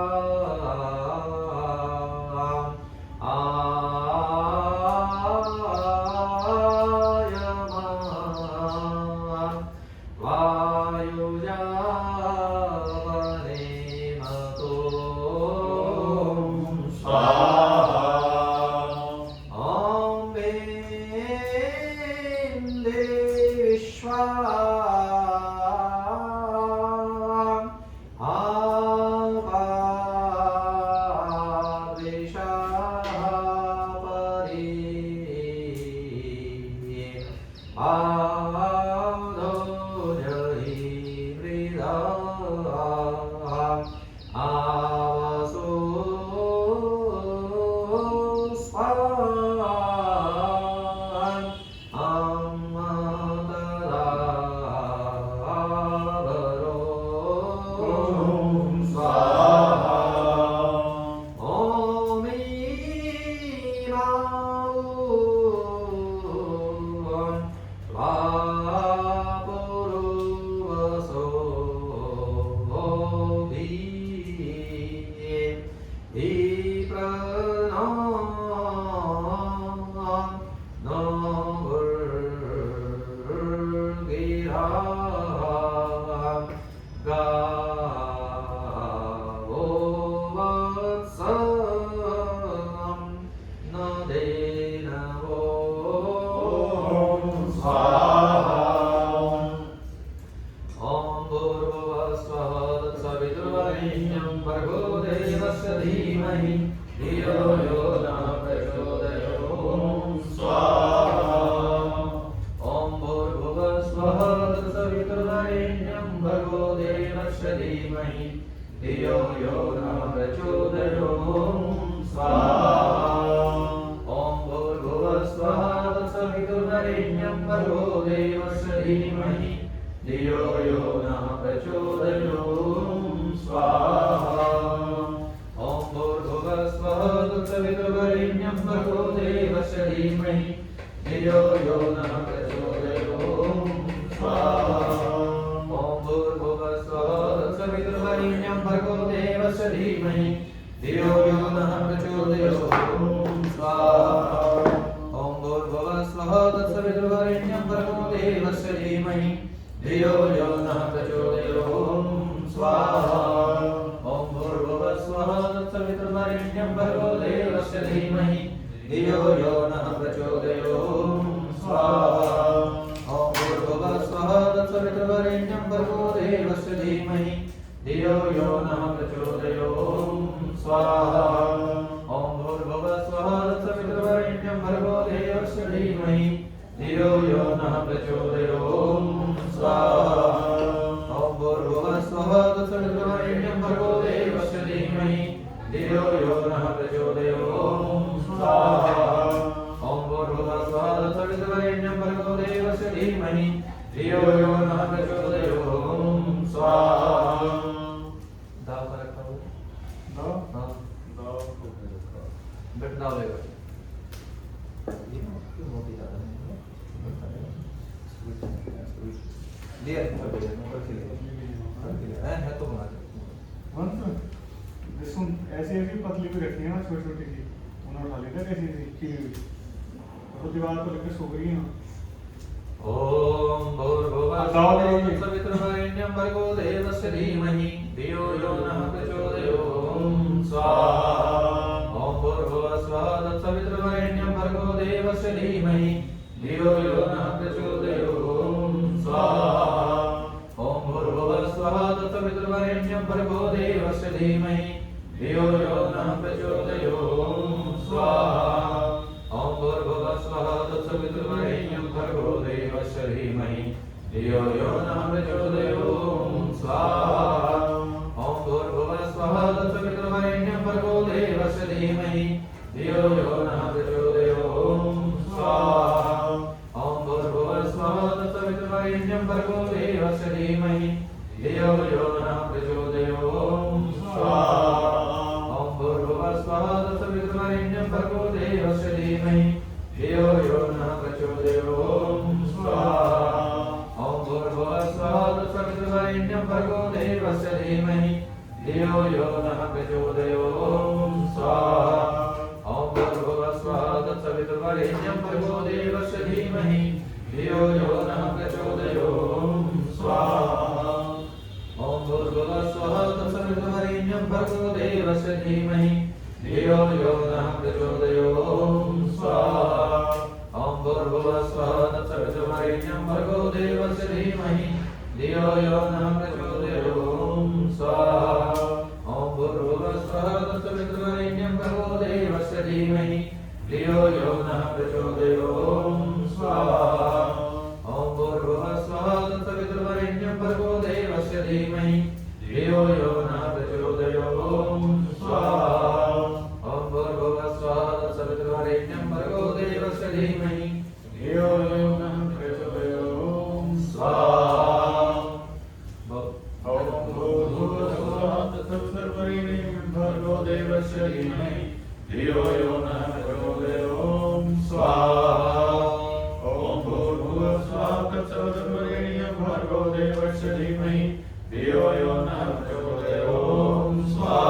ऐसे ऐसे भी पतली भी रखी है ना छोटी छोटी सी, उन्हें उठा लेते कैसी खीर तो दीवार को लेकर सो गई हैं। ओम भूर्भुवः स्वः तत्सवितुर्वरेण्यं भर्गो देवस्य धीमहि धियो यो नः प्रचोदयात्। ओम स्वाहा। ओम भूर्भुवः स्वः तत्सवितुर्वरेण्यं भर्गो देवस्य धीमहि धियो यो नः प्रचोदयात्। ओम स्वाहा। ओम भूर्भुवः स्वः तत्सवितुर्वरेण्यं भर्गो देवस्य धीमहि धियो यो नः प्रचोदयात्। ओम स्वाहा। ओम भूर्भुवः स्वः तत्सवितुर्वरेण्यं भर्गो देवस्य धीमहि धियो यो नः प्रचोदयात्। ओम स्वाहा। ओम भूर्भुवः स्वः तत्सवितुर्वरेण्यं भर्गो देवस्य धीमहि धियो यो नः प्रचोदयात्। ओम स्वाहा। ओम भूर्भुवः स्वः तत्सवितुर्वरेण्यं भर्गो देवस्य धीमहि धियो यो नः प्रचोदयात्। ओम स्वाहा। ओम भूर्भुवः स्वः तत्सवितुर्वरेण्यं भर्गो देवस्य धीमहि धियो यो नः प्रचोदयात्। ओम स्वाहा। ओम भूर्भुवः स्वः तत्सवितुर्वरेण्यं भर्गो देवस्य धीमहि धियो यो नः प्रचोदयात्। ओम स्वाहा। ओम भूर्भुवः स्वः तत्सवितुर्वरेण्यं भर्गो देवस्य धीमहि धियो यो नः प्रचोदयात्। ओम स्वाहा। ओम भूर्भुवः स्वः तत्सवितुर्वरेण्यं भर्गो देवस्य धीमहि धियो यो नः प्रचोदयात्। ओम स्वाहा। ओम भूर्भुवः स्वः तत्सवितुर्वरेण्यं भर्गो देवस्य धीमहि धियो यो नः प्रचोदयात्। ओम स्वाहा। ओम भूर्भुवः स्वः तत्सवितुर्वरेण्यं भर्गो देवस्य धीमहि धियो यो नः प्रचोदयात्। ओम स्वाहा। ओम भूर्भुवः स्वः तत्सवितुर्वरेण्यं भर्गो देवस्य धीमहि धियो यो नः प्रचोदयात्। ओम स्वाहा। ओम भूर्भुवः स्वः तत्सवितुर्वरेण्यं भर्गो देवस्य धीमहि धियो यो नः प्रचोदयात्। ओम स्वाहा। ओम भूर्भुवः स्वः तत्सवितुर्वरेण्यं भर्गो देवस्य धीमहि धियो यो नः प्रचोदयात्। ओम स्वाहा। ओम भूर्भुवः स्वः तत्सवितुर्वरेण्यं भर्गो देवस्य धीमहि धियो यो नः प्रचोदयात्। ओम स्वाहा। ओम भूर्भुवः स्वः तत्सवितुर्वरेण्यं भर्गो देवस्य धीमहि धियो यो नः प्रचोदयात्। ओम स्वाहा।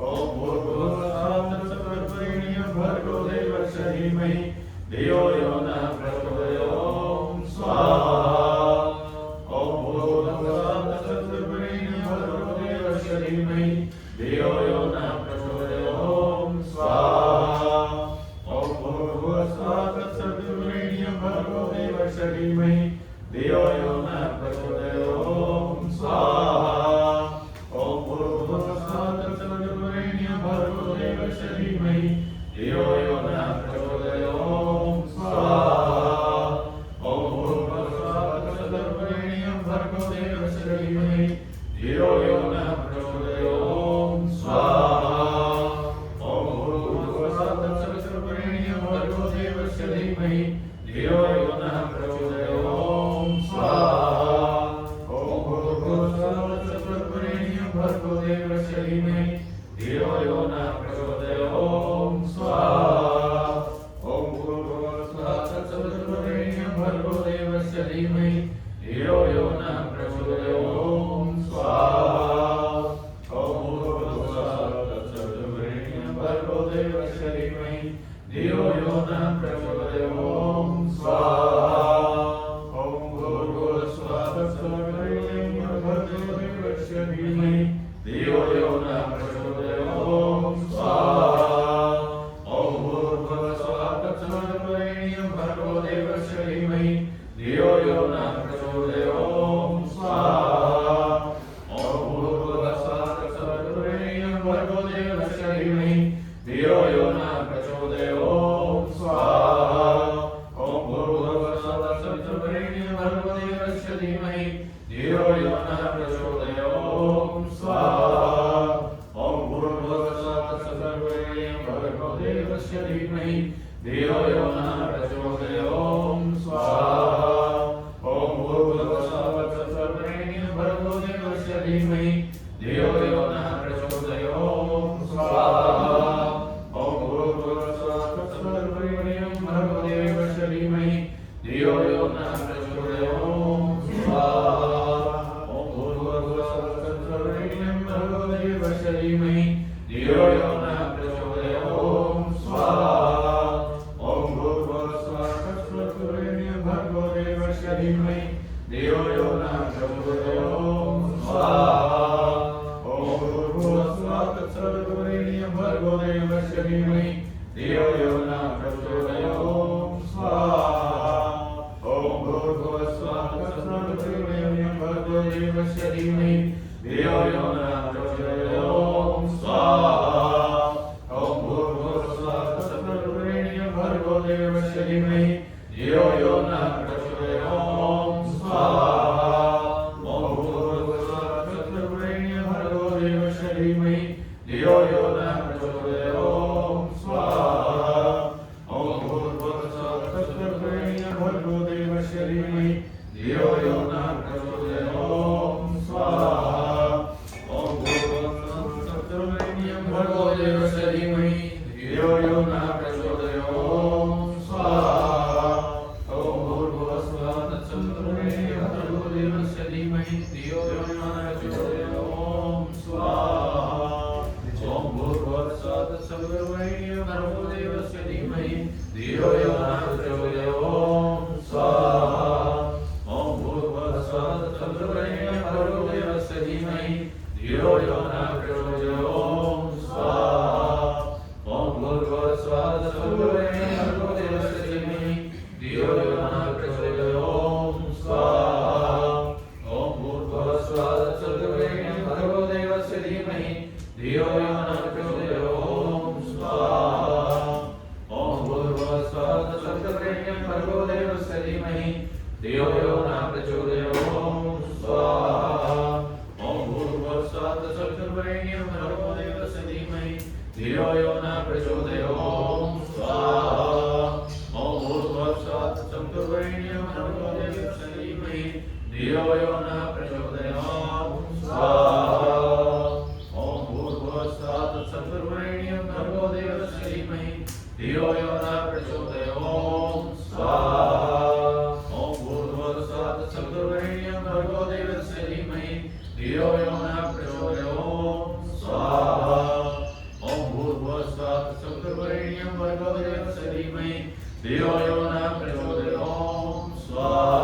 ओम भूर्भुवः स्वः तत्सवितुर्वरेण्यं भर्गो देवस्य धीमहि धियो यो नः प्रचोदयात्। ओम स्वाहा। ओम भूर्भुवः स्वः तत्सवितुर्वरेण्यं भर्गो देवस्य धीमहि धियो यो नः प्रचोदयात्। ओम स्वाहा। ओम भूर्भुवः स्वः तत्सवितुर्वरेण्यं भर्गो देवस्य धीमहि धियो यो नः प्रचोदयात्। ओम स्वाहा। ओम भूर्भुवः स्वः तत्सवितुर्वरेण्यं भर्गो देवस्य धीमहि धियो यो नः प्रचोदयात्। ओम स्वाहा। ओम भूर्भुवः स्वः तत्सवितुर्वरेण्यं भर्गो देवस्य धीमहि धियो यो नः प्रचोदयात्। ओम स्वाहा। ओम भूर्भुवः स्वः तत्सवितुर्वरेण्यं भर्गो देवस्य धीमहि धियो यो नः प्रचोदयात्। ओम स्वाहा। ओम भूर्भुवः स्वः तत्सवितुर्वरेण्यं भर्गो देवस्य धीमहि धियो यो नः प्रचोदयात्। ओम स्वाहा। ओम भूर्भुवः स्वः तत्सवितुर्वरेण्यं भर्गो देवस्य धीमहि धियो यो नः प्रचोदयात्। ओम स्वाहा। ओम भूर्भुवः स्वः तत्सवितुर्वरेण्यं भर्गो देवस्य धीमहि धियो यो नः प्रचोदयात्। ओम स्वाहा। ओम भूर्भुवः स्वः तत्सवितुर्वरेण्यं भर्गो देवस्य धीमहि धियो यो नः प्रचोदयात्। ओम स्वाहा। ओम भूर्भुवः स्वः तत्सवितुर्वरेण्यं भर्गो देवस्य धीमहि धियो यो नः प्रचोदयात्। ओम स्वाहा। ओम भूर्भुवः स्वः तत्सवितुर्वरेण्यं भर्गो देवस्य धीमहि धियो यो नः प्रचोदयात्। ओम स्वाहा। ओम भूर्भुवः स्वः तत्सवितुर्वरेण्यं भर्गो देवस्य धीमहि धियो यो नः प्रचोदयात्। ओम स्वाहा। ओम भूर्भुवः स्वः तत्सवितुर्वरेण्यं भर्गो देवस्य धीमहि धियो यो नः प्रचोदयात्। ओम स्वाहा। ओम भूर्भुवः स्वः तत्सवितुर्वरेण्यं भर्गो देवस्य धीमहि धियो यो नः प्रचोदयात्। ओम स्वाहा। ओम भूर्भुवः स्वः तत्सवितुर्वरेण्यं भर्गो देवस्य धीमहि भर्गो देवस्य धीमहि धियो यो न प्रचोदयात् स्वाहा ओम भूर्भुवः स्वः तत्सवितुर्वरेण्यं भर्गो देवस्य धीमहि धियो यो न प्रचोदयात् स्वाहा ओम भूर्भुवः स्वः तत्सवितुर्वरेण्यं भर्गो देवस्य धीमहि धियो यो न प्रचोदयात् स्वाहा ओम भूर्भुवः स्वः तत्सवितुर्वरेण्यं भर्गो देवस्य धीमहि धियो यो न प्रचोदयात् स्वाहा ओम भूर्भुवः स्वः तत्सवितुर्वरेण्यं भर्गो देवस्य धीमहि धियो यो न प्रचोदयात् स्वाहा ओम भूर्भुवः स्वः तत्सवितुर्वरेण्यं भर्गो देवस्य धीमहि धियो यो न प्रचोदयात् स्वाहा ओम भूर्भुवः स्वः तत्सवितुर्वरेण्यं भर्गो देवस्य धीमहि धियो यो न प्रचोदयात् स्वाहा ओम भूर्भुवः स्वः तत्सवितुर्वरेण्यं भर्गो देवस्य धीमहि धियो यो न प्रचोदयात् स्वाहा ओम भूर्भुवः स्वः तत्सवितुर्वरेण्यं भर्गो देवस्य धीमहि धियो यो न प्रचोदयात् स्वाहा ओम भूर्भुवः स्वः तत्सवितुर्वरेण्यं भर्गो देवस्य धीमहि धियो यो न प्रचोदयात् स्वाहा ओम भूर्भुवः स्वः तत्सवितुर्वरेण्यं भर्गो देवस्य धीमहि धियो यो न प्रचोदयात् स्वाहा ओम भूर्भुवः स्वः तत्सवितुर्वरेण्यं भर्गो देवस्य धीमहि धियो यो न प्रचोदयात् स्वाहा ओम भूर्भुवः स्वः तत्सवितुर्वरेण्यं भर्गो देवस्य धीमहि धियो यो न प्रचोदयात् स्वाहा ओम भूर्भुवः स्वः तत्सवितुर्वरेण्यं भर्गो देवस्य धीमहि धियो यो न प्रचोदयात् स्वाहा ओम भूर्भुवः स्वः तत्सवितुर्वरेण्यं भर्गो देवस्य धीमहि धियो यो न प्रचोदयात् स्वाहा ओम भूर्भुवः स्वः तत्सवितुर्वरेण्यं भर्गो देवस्य धीमहि धियो यो न प्रचोदयात् स्वाहा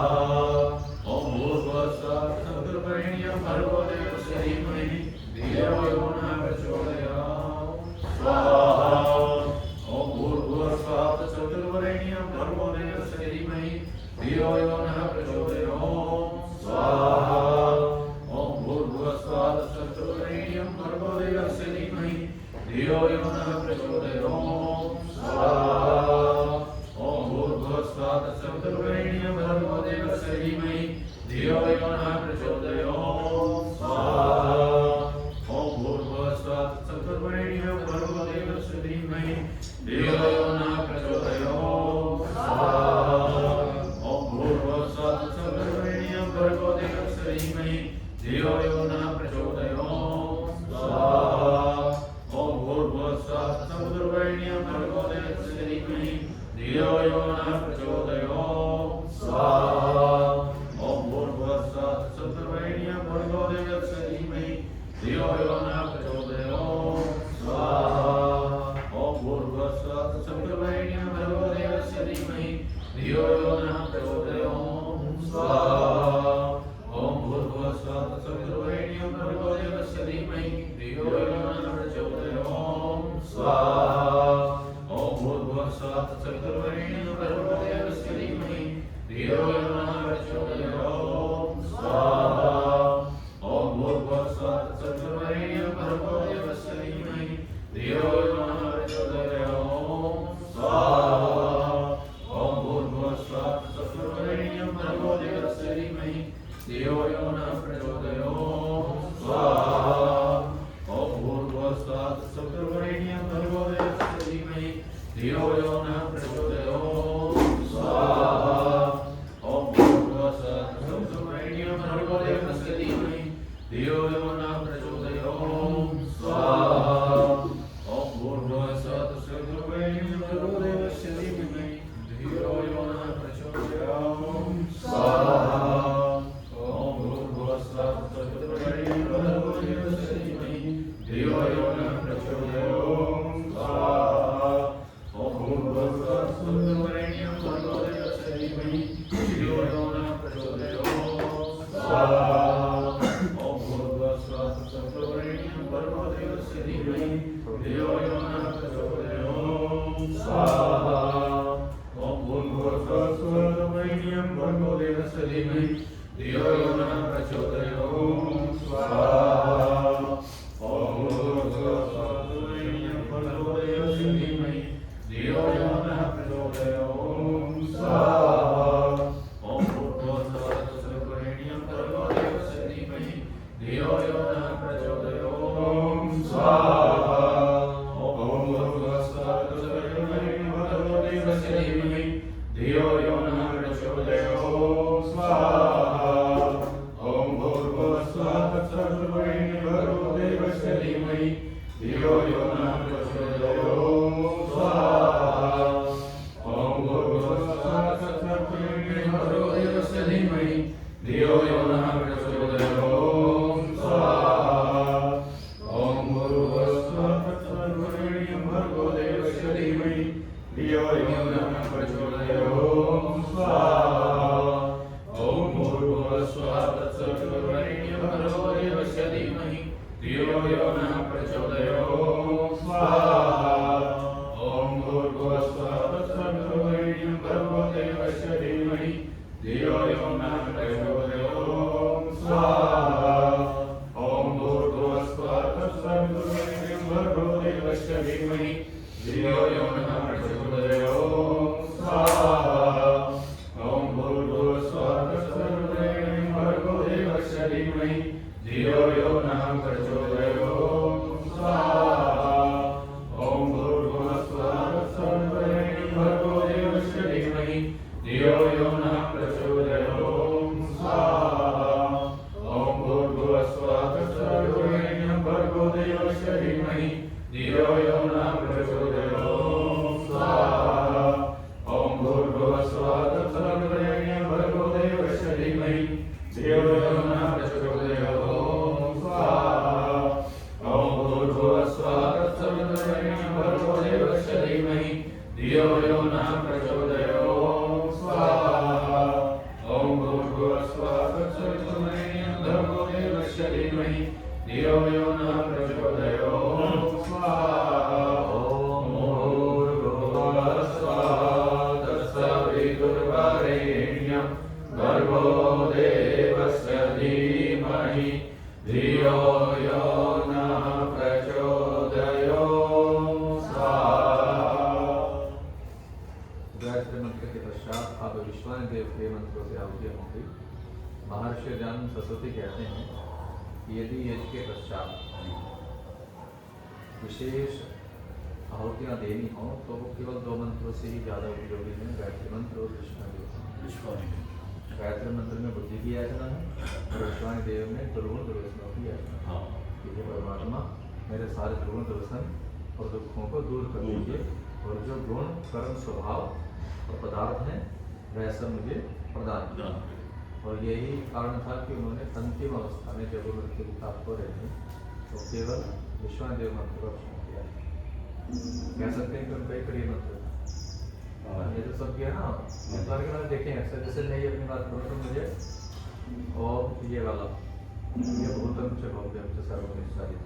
ओम भूर्भुवः स्वः तत्सवितुर्वरेण्यं भर्गो देवस्य धीमहि धियो यो न प्रचोदयात् स्वाहा ओम भूर्भुवः स्वः तत्सवितुर्वरेण्यं भर्गो देवस्य धीमहि धियो यो न प्रचोदयात् स्वाहा ओम भूर्भुवः स्वः तत्सवितुर्वरेण्यं भर्गो देवस्य धीमहि धियो यो न प्रचोदयात् स्वाहा ओम भूर्भुवः स्वः तत्सवितुर्वरेण्यं भर्गो देवस्य धीमहि धियो यो न प्रचोदयात् स्वाहा ओम भूर्भुवः स्वः तत्सवितुर्वरेण्यं भर्गो देवस्य धीमहि धियो यो न प्रचोदयात् स्वाहा ओम भूर्भुवः स्वः तत्सवितुर्वरेण्यं भर्गो देवस्य धीमहि धियो यो न प्रचोदयात् स्वाहा ओम भूर्भुवः स्वः तत्सवितुर्वरेण्यं भर्गो देवस्य धीमहि धियो यो न प्रचोदयात् स्वाहा ओम भूर्भुवः स्वः तत्सवितुर्वरेण्यं भर्गो देवस्य धीमहि धियो यो न प्रचोदयात् स्वाहा ओम भूर्भुवः स्वः तत्सवितुर्वरेण्यं भर्गो देवस्य धीमहि धियो यो न प्रचोदयात् स्वाहा ओम भूर्भुवः स्वः तत्सवितुर्वरेण्यं भर्गो देवस्य धीमहि धियो यो न प्रचोदयात् स्वाहा ओम भूर्भुवः स्वः तत्सवितुर्वरेण्यं भर्गो देवस्य धीमहि धियो यो न प्रचोदयात् स्वाहा ओम भूर्भुवः स्वः तत्सवितुर्वरेण्यं भर्गो देवस्य धीमहि धियो यो न प्रचोदयात् स्वाहा ओम भूर्भुवः स्वः तत्सवितुर्वरेण्यं भर्गो देवस्य धीमहि धियो यो न प्रचोदयात् स्वाहा ओम भूर्भुवः स्वः तत्सवितुर्वरेण्यं भर्गो देवस्य धीमहि धियो यो न प्रचोदयात् स्वाहा ओम भूर्भुवः स्वः तत्सवितुर्वरेण्यं भर्गो देवस्य धीमहि धियो यो न प्रचोदयात् स्वाहा ओम भूर्भुवः स्वः तत्सवितुर्वरेण्यं भर्गो देवस्य धीमहि धियो यो न प्रचोदयात् स्वाहा ओम भूर्भुवः स्वः तत्सवितुर्वरेण्यं भर्गो देवस्य धीमहि धियो यो न प्रचोदयात् स्वाहा ओम भूर्भुवः स्वः तत्सवितुर्वरेण्यं भर्गो देवस्य धीमहि धियो यो न प्रचोदयात् स्वाहा ओम भूर्भुवः स्वः स्वाहा ओम भूर्भुवस्सुवः स्वतमेनियं भर्गो देवस्य धीमहि धियो यो नः प्रचोदयात् स्वाहा ओम भूर्भुवस्सुवः स्वतमेनियं भर्गो देवस्य धीमहि धियो यो नः प्रचोदयात् स्वाहा ओम भूर्भुवस्सुवः स्वतमेनियं भर्गो देवस्य धीमहि धियो यो नः प्रचोदयात् स्वाहा ओम भूर्भुवस्सुवः स्वतमेनियं भर्गो देवस्य धीमहि धियो यो नः प्रचोदयात् स्वाहा ओम भूर्भुवस्सुवः तत्सवितुर्वरेण्यं भर्गो देवस्य धीमहि धियो यो नः प्रचोदयात् स्वाहा ओम भूर्भुवस्सुवः तत्सवितुर्वरेण्यं भर्गो देवस्य धीमहि धियो यो नः प्रचोदयात् स्वाहा ओम भूर्भुवस्सुवः तत्सवितुर्वरेण्यं भर्गो देवस्य धीमहि धियो यो नः प्रचोदयात् स्वाहा ओम भूर्भुवस्सुवः तत्सवितुर्वरेण्यं भर्गो देवस्य धीमहि धियो यो नः प्रचोदयात् स्वाहा ओम भूर्भुवस्सुवः तत्सवितुर्वरेण्यं भर्गो देवस्य धीमहि धियो यो नः प्रचोदयात् स्वाहा ओम भूर्भुवस्सुवः तत्सवितुर्वरेण्यं भर्गो देवस्य धीमहि धियो यो नः प्रचोदयात् स्वाहा ओम भूर्भुवस्सुवः तत्सवितुर्वरेण्यं भर्गो देवस्य धीमहि धियो यो नः प्रचोदयात् स्वाहा ओम भूर्भुवस्सुवः तत्सवितुर्वरेण्यं भर्गो देवस्य धीमहि धियो यो नः प्रचोदयात् स्वाहा ओम भूर्भुवस्सुवः तत्सवितुर्वरेण्यं भर्गो देवस्य धीमहि धियो यो नः प्रचोदयात् स्वाहा ओम भूर्भुवस्सुवः तत्सवितुर्वरेण्यं भर्गो देवस्य धीमहि धियो यो नः प्रचोदयात् स्वाहा ओम भूर्भुवस्सुवः तत्सवितुर्वरेण्यं भर्गो देवस्य धीमहि धियो यो नः प्रचोदयात् स्वाहा ओम भूर्भुवस्सुवः तत्सवितुर्वरेण्यं भर्गो देवस्य धीमहि धियो यो नः प्रचोदयात् स्वाहा ओम भूर्भुवस्सुवः तत्सवितुर्वरेण्यं भर्गो देवस्य धीमहि धियो यो नः प्रचोदयात् स्वाहा। गायत्री मंत्र के पश्चात अब विश्वानि देव के मंत्रों से आहुतियां होंगी। महर्षि ज्ञान सरस्वती कहते हैं कि यदि यज्ञ के पश्चात विशेष आहुतियां देनी हो तो वो केवल दो मंत्रों से ही ज्यादा उपयोगी हैं, गायत्री मंत्र और विश्वानि देव। गायत्री मंत्र में बुद्धि की याचना है और विश्वानि देव में दुर्गुण दुर्व्यसनों की याचना है कि हे परमात्मा मेरे सारे दुर्गुण दुर्व्यसन और दुखों को दूर कर दीजिए और जो गुण कर्म स्वभाव और पदार्थ हैं वह सब मुझे प्रदान कीजिए। और यही कारण था कि उन्होंने अंतिम अवस्था में जब वो मृत्यु को प्राप्त हो रहे थे तो केवल विश्वानि देव मंत्र का उपयोग किया। कह सकते हैं कि उनका एक प्रिय मंत्र था। ये तो सब किया ना, मैंने देखे हैं अक्सर। जैसे मैं अपनी बात करूँ तो मुझे और ये वाला ये बहुत मुझे भव्य मुझे सर्वनिष्ठारी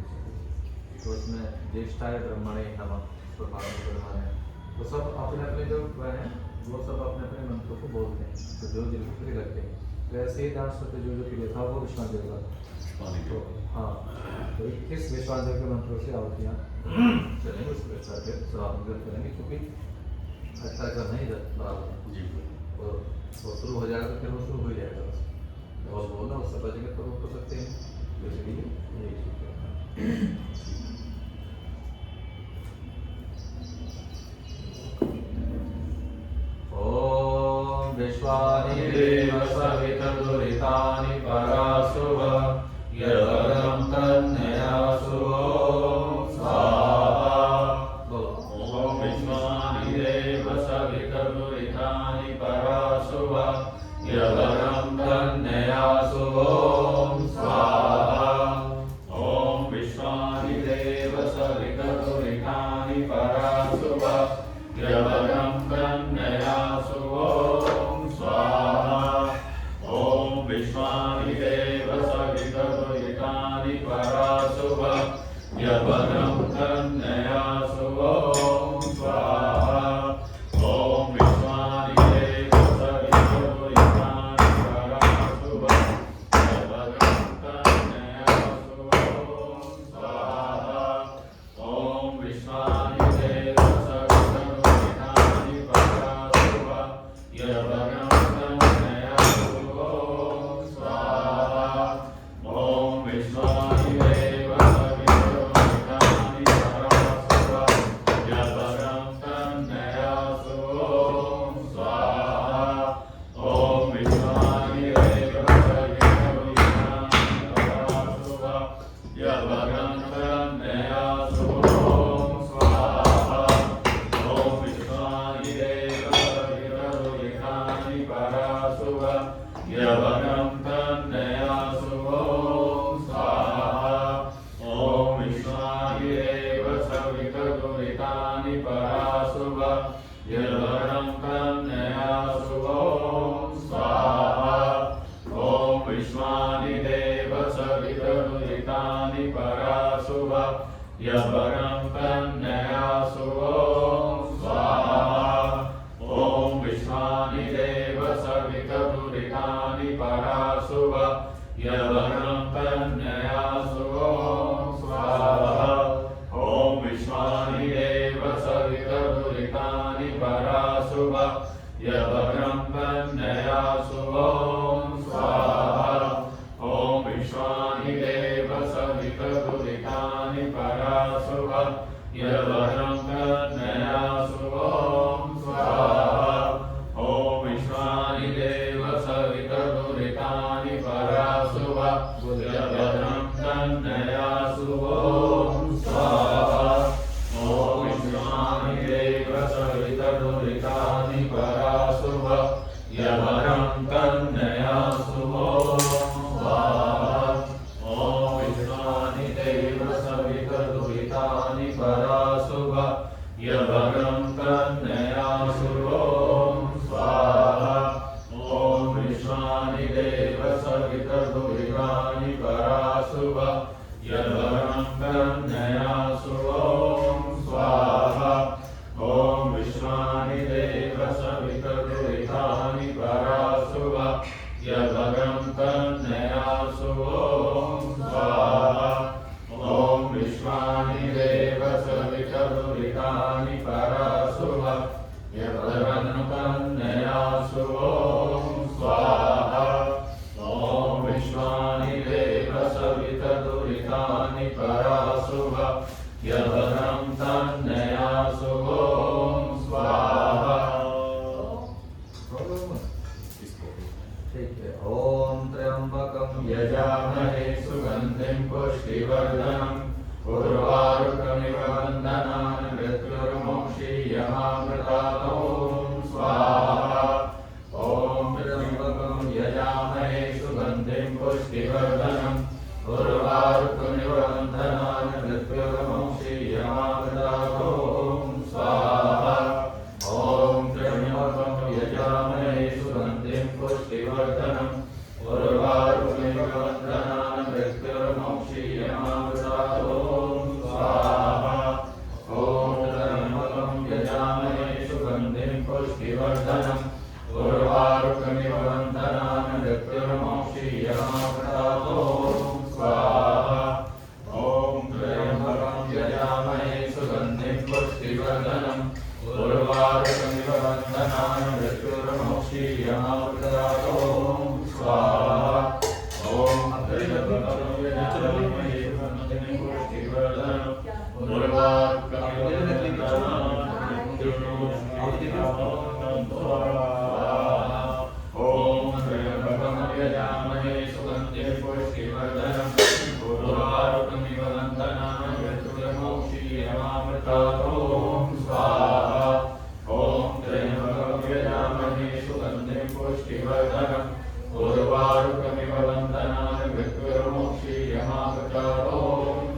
तो उसमें ज्येष्ठाय ब्रह्मणे नमः तो सब अपने अपने जो वह हैं वो सब अपने अपने मंत्रों को बोलते हैं तो जो जिनको प्रिय लगते हैं। वैसे ही दास जो प्रिय था वो विश्वानि देव का। तो हाँ, तो 21 विश्वानि देव के मंत्रों से आहुतियाँ चलेंगे, उसके साथ समाप्त करेंगे क्योंकि अच्छा करना ही बराबर और वो शुरू हो जाएगा तो फिर वो शुरू हो जाएगा। बस और बोलना उस सब जगह तो रोक तो सकते हैं, इसलिए यही ठीक है। ओम विश्वानि देव सवितुर्वरेण्यं परासुव यदरं तन्नयासु स्वाहा। ओम विश्वानि देव सवितुर्वरेण्यं परासुव यदरं तन्नयासु स्वाहा। ओम विश्वानि देव सवितुर्वरेण्यं परासुव यदरं तन्नयासु स्वाहा। ओम विश्वानि देव सवितुर्वरेण्यं परासुव यदरं तन्नयासु स्वाहा। दुरितानि पराशुभ यद्वरं कन्यया शुभो स्वाहा ॐ विश्वानि देव सवितर्दुरितानि पराशुभ यद्वरं कन्यया शुभो स्वाहा ॐ विश्वानि देव सवितर्दुरितानि पराशुभ यद्वरं कन्यया शुभो स्वाहा ॐ विश्वानि देव सवितर्दुरितानि पराशुभ यद्वरं कन्यया शुभो स्वाहा ॐ विश्वानि देव सवितर्दुरितानि पराशुभ यद्वरं कन्यया शुभो स्वाहा ॐ विश्वानि देव सवितर्दुरितानि पराशुभ यद्वरं कन्यया शुभो स्वाहा ॐ विश्वानि देव सवितर्दुरितानि पराशुभ यद्वरं कन्यया शुभो स्वाहा ॐ विश्वानि देव सवितर्दुरितानि पराशुभ यद्वरं कन्यया शुभो स्वाहा ॐ विश्वानि देव सवितर्दुरितानि पराशुभ यद्वरं कन्यया शुभो स्वाहा ॐ विश्वानि देव सवितर्दुरितानि पराशुभ यद्वरं कन्यया शुभो स्वाहा ॐ विश्वानि देव सवितर्दुरितानि पराशुभ यद्वरं कन्यया शुभो स्वाहा ॐ विश्वानि देव सवितर्दुरितानि पराशुभ यद्वरं कन्यया शुभो स्वाहा ॐ त्र्यम्बकं यजामहे सुगन्धिं पुष्टिवर्धनम् उर्वारुकमिव बन्धनान् मृत्युर्मोक्षीयमामृतात् ॐ स्वाहा ॐ त्र्यम्बकं यजामहे सुगन्धिं पुष्टिवर्धनम् उर्वारुकमिव बन्धनान् मृत्युर्मोक्षीयमामृतात् ॐ स्वाहा ॐ त्र्यम्बकं यजामहे सुगन्धिं पुष्टिवर्धनम् उर्वारुकमिव बन्धनान् मृत्युर्मोक्षीयमामृतात् ॐ स्वाहा ॐ त्र्यम्बकं यजामहे सुगन्धिं पुष्टिवर्धनम् उर्वारुकमिव बन्धनान् मृत्युर्मोक्षीयमामृतात् ॐ स्वाहा ॐ त्र्यम्बकं यजामहे सुगन्धिं पुष्टिवर्धनम् उर्वारुकमिव बन्धनान् मृत्युर्मोक्षीयमामृतात् ॐ स्वाहा ॐ त्र्यम्बकं यजामहे सुगन्धिं पुष्टिवर्धनम् उर्वारुकमिव बन्धनान् मृत्युर्मोक्षीयमामृतात् ॐ त्र्यम्बकं यजामहे सुगन्धिं पुष्टिवर्धनम् उर्वारुकमिव बन्धनान् मृत्युर्मोक्षीयमामृतात् ॐ स्वाहा ॐ त्र्यम्बकं यजामहे सुगन्धिं पुष्टिवर्धनम् उर्वारुकमिव बन्धनान् मृत्युर्मोक्षीयमामृतात् ॐ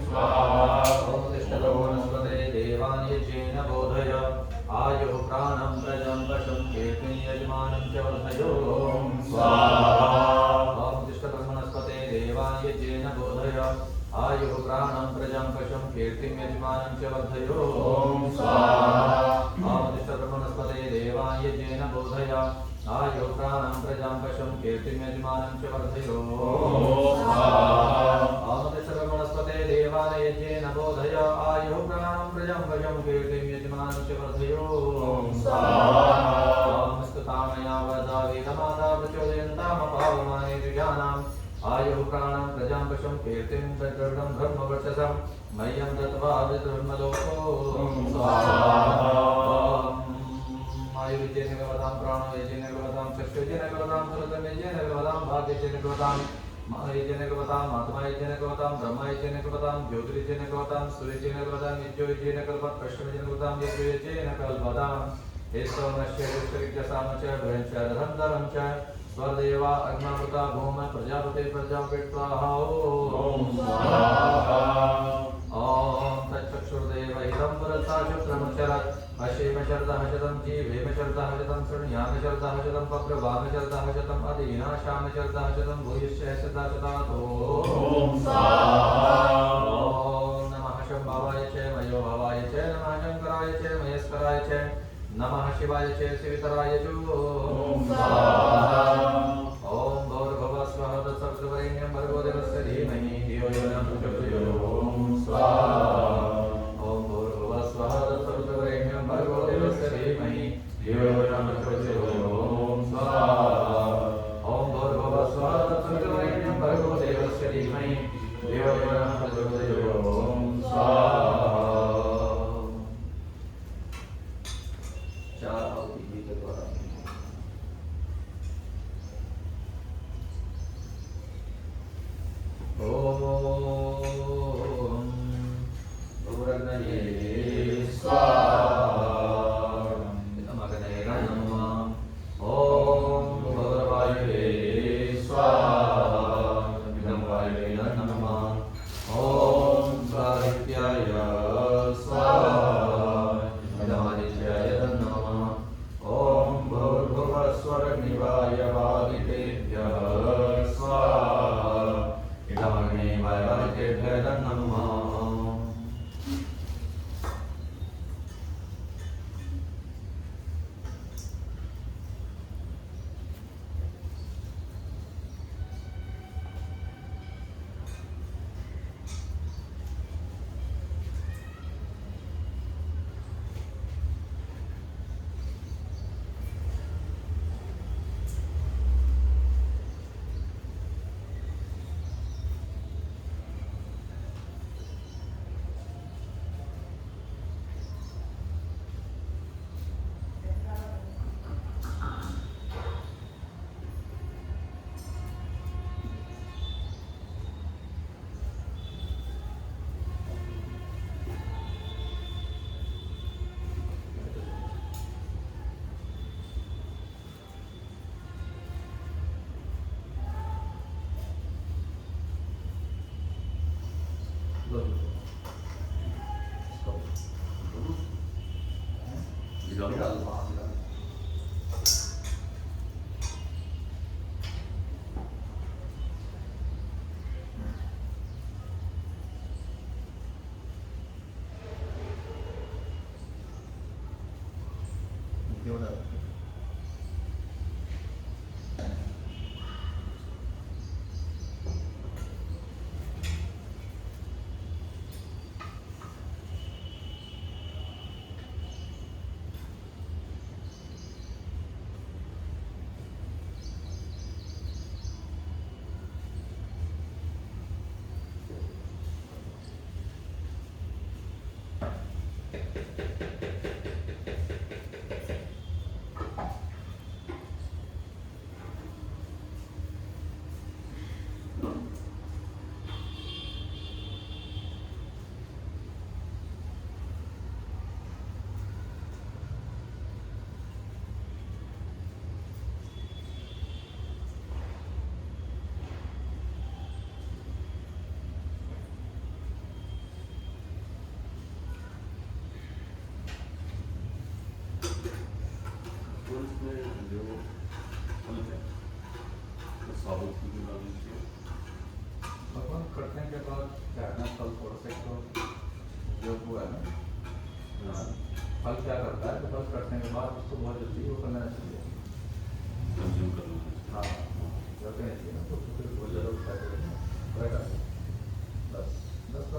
स्वाहा वनस्पते देवान् यज्ञेन बोधय आयुः प्राणं प्रजं पशुं कीर्तिं यजमानं च वर्धयो स्वाहा वनस्पते देवान् यज्ञेन बोधय आयुः प्राणं प्रजं पशुं कीर्तिं यजमानं च वर्धयो स्वाहा वनस्पते देवान् यज्ञेन बोधय आयुः प्राणं प्रजं पशुं कीर्तिं यजमानं च वर्धयो वनस्पते देवान् यज्ञेन बोधय आयुः प्राणं प्रजं पशुं कीर्तिं यजमानं च वर्धयो स्तुतामया वदा वेदमाता प्रचोदयन्तामपावमाने द्विजानाम् आयुः प्राणं प्रजां पशुं कीर्तिं प्रकृतं धर्मवर्चसं मह्यं दत्त्वा धर्मलोको आयुर्येन भवतां प्राणो यजेन भवतां चक्षुर्येन भवतां सुरतं यजेन भवतां भाग्येन भवतां यजेन भवतां आत्मायजेन भवतां ब्रह्मयजेन भवतां ज्योतिर्यजेन भवतां सूर्यजेन भवतां यज्ञोयजेन कल्पत् पश्चिमजेन भवतां यज्ञोयजेन कल्पतां एस्तवनस्य दुष्टरिक्तसाम च भयञ्च रथं धरं च स्वदेवा अग्नामृता भूम प्रजापते प्रजापेट्वाहा ॐ स्वाहा ॐ तच्चक्षु चक्षुर्देव इदं पुरस्ता शुक्रमुच्चरत् अशेम शरदः शतं जीवेम शरदः शतं शृणुयाम शरदः शतं पप्रवाम शरदः शतम् अदीनाशाम शरदः शतं भूयश्च शरदः शतातो ॐ स्वाहा ॐ नमः शम्भवाय च मयो भवाय च नमः शङ्कराय च महेश्वराय च नमः शिवाय च शिवतराय च ॐ स्वाहा ॐ भूर्भुवः स्वः तत्सवितुर्वरेण्यं भर्गो देवस्य धीमहि धियो यो न प्रचोदयात् ॐ स्वाहा ॐ भूर्भुवः स्वः तत्सवितुर्वरेण्यं भर्गो देवस्य धीमहि धियो यो न प्रचोदयात् ॐ स्वाहा ॐ भूर्भुवः स्वः तत्सवितुर्वरेण्यं भर्गो देवस्य धीमहि धियो यो न प्रचोदयात् ॐ स्वाहा। चार आहुति के द्वारा ॐ भूरग्नये स्वाहा इदमग्नये नमः ॐ भूर्वायुवे स्वाहा इदं वायुवे नमः ॐ स्वादित्याय स्वाहा इदमादित्याय नमः ॐ भूर्भुवः स्वरग्निवाय वादितेभ्यः स्वाहा इदमग्ने वायवादितेभ्यः नमः। भगवान करने के बाद चढ़ना फल थोड़ा सा तो जो हुआ है ना फल क्या करता है तो फल कटने के बाद उसको बहुत जल्दी वो करना चाहिए कंज्यूम करना हाँ करते नहीं चाहिए ना तो फिर बहुत ज़्यादा उठा रहेगा बस 10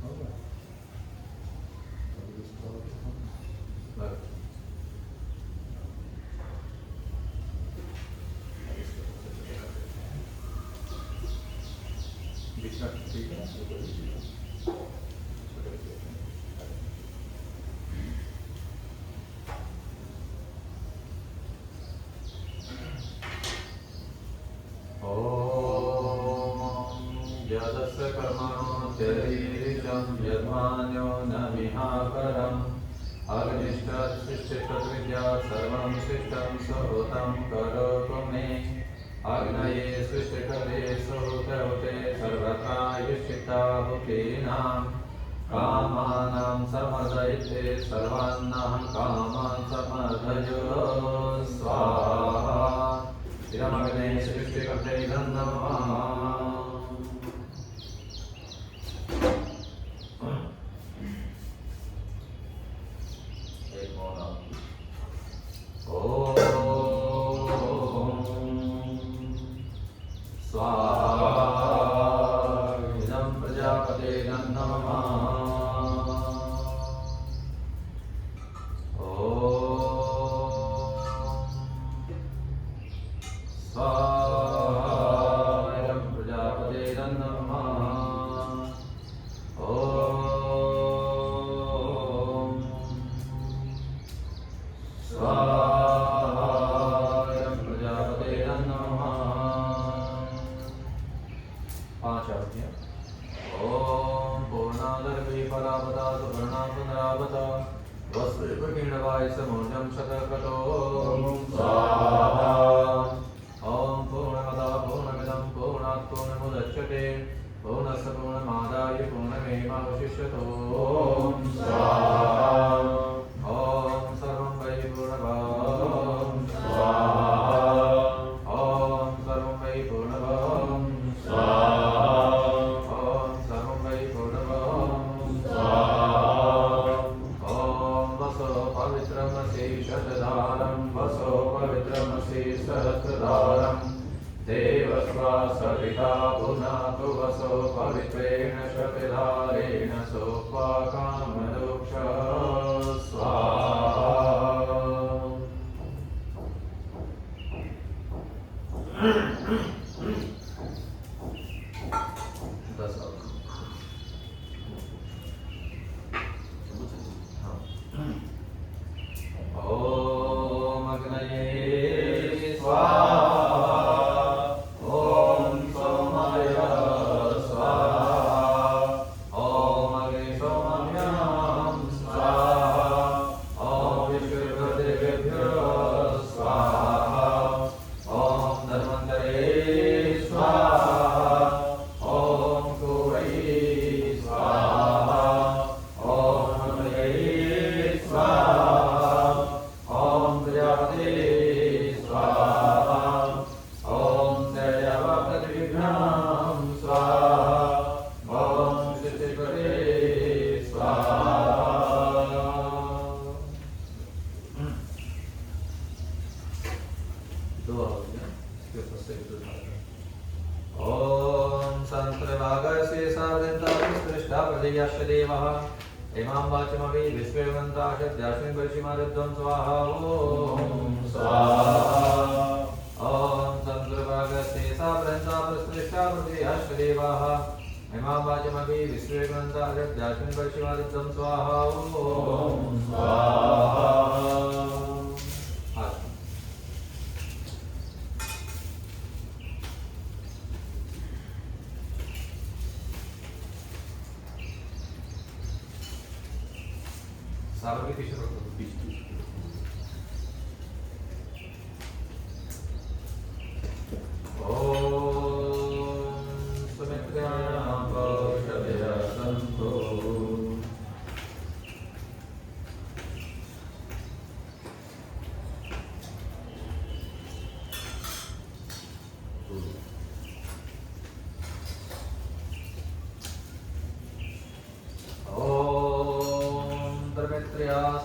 हो गया अभी इसको बस बीच में ठीक है यदस्य कर्मणो तेरीशं यद्मान्यो न विहाकरम् अग्निष्ठत् शिष्टत् विद्या सर्वं शिष्टं सहोतं करोतु मे अग्नये सृष्टिकर्ते होते होते सर्वथा युष्टिता हुतीनां कामानां समर्दयते सर्वान्नां कामान् समर्दयो स्वाहा इदमग्ने सृष्टिकर्ते नमः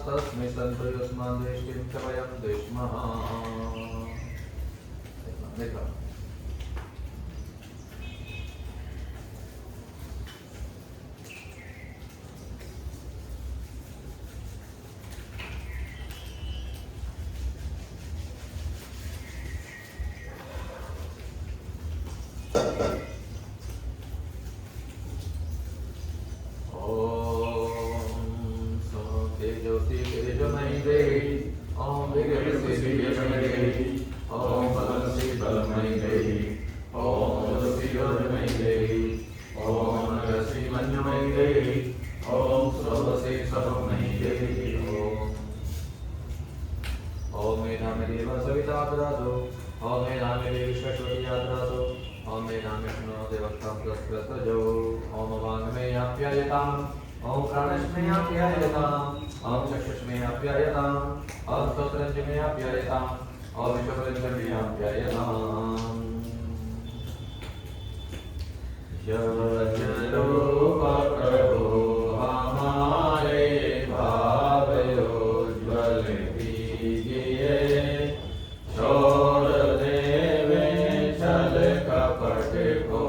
तस्मै संतोषस्मान् दृष्टिं च वयं दृष्मः देखा ओम मे नामे देवी सरस्वती यात्रातो ओम मे नामे शनो देवक्तां प्रस्प्रतजो ओम वाङ्मे आप्यायताम् ओम प्राणस्मे आप्यायताम् ओम चक्षुष्मे आप्यायताम् ओम स्तोत्रञ्जमे आप्यायताम् ओम विश्वपरिञ्जमे आप्यायताम् जरूप प्रभु हमारे भाव उज्ज्वल कीजिए छोड़ देवे छल कपट को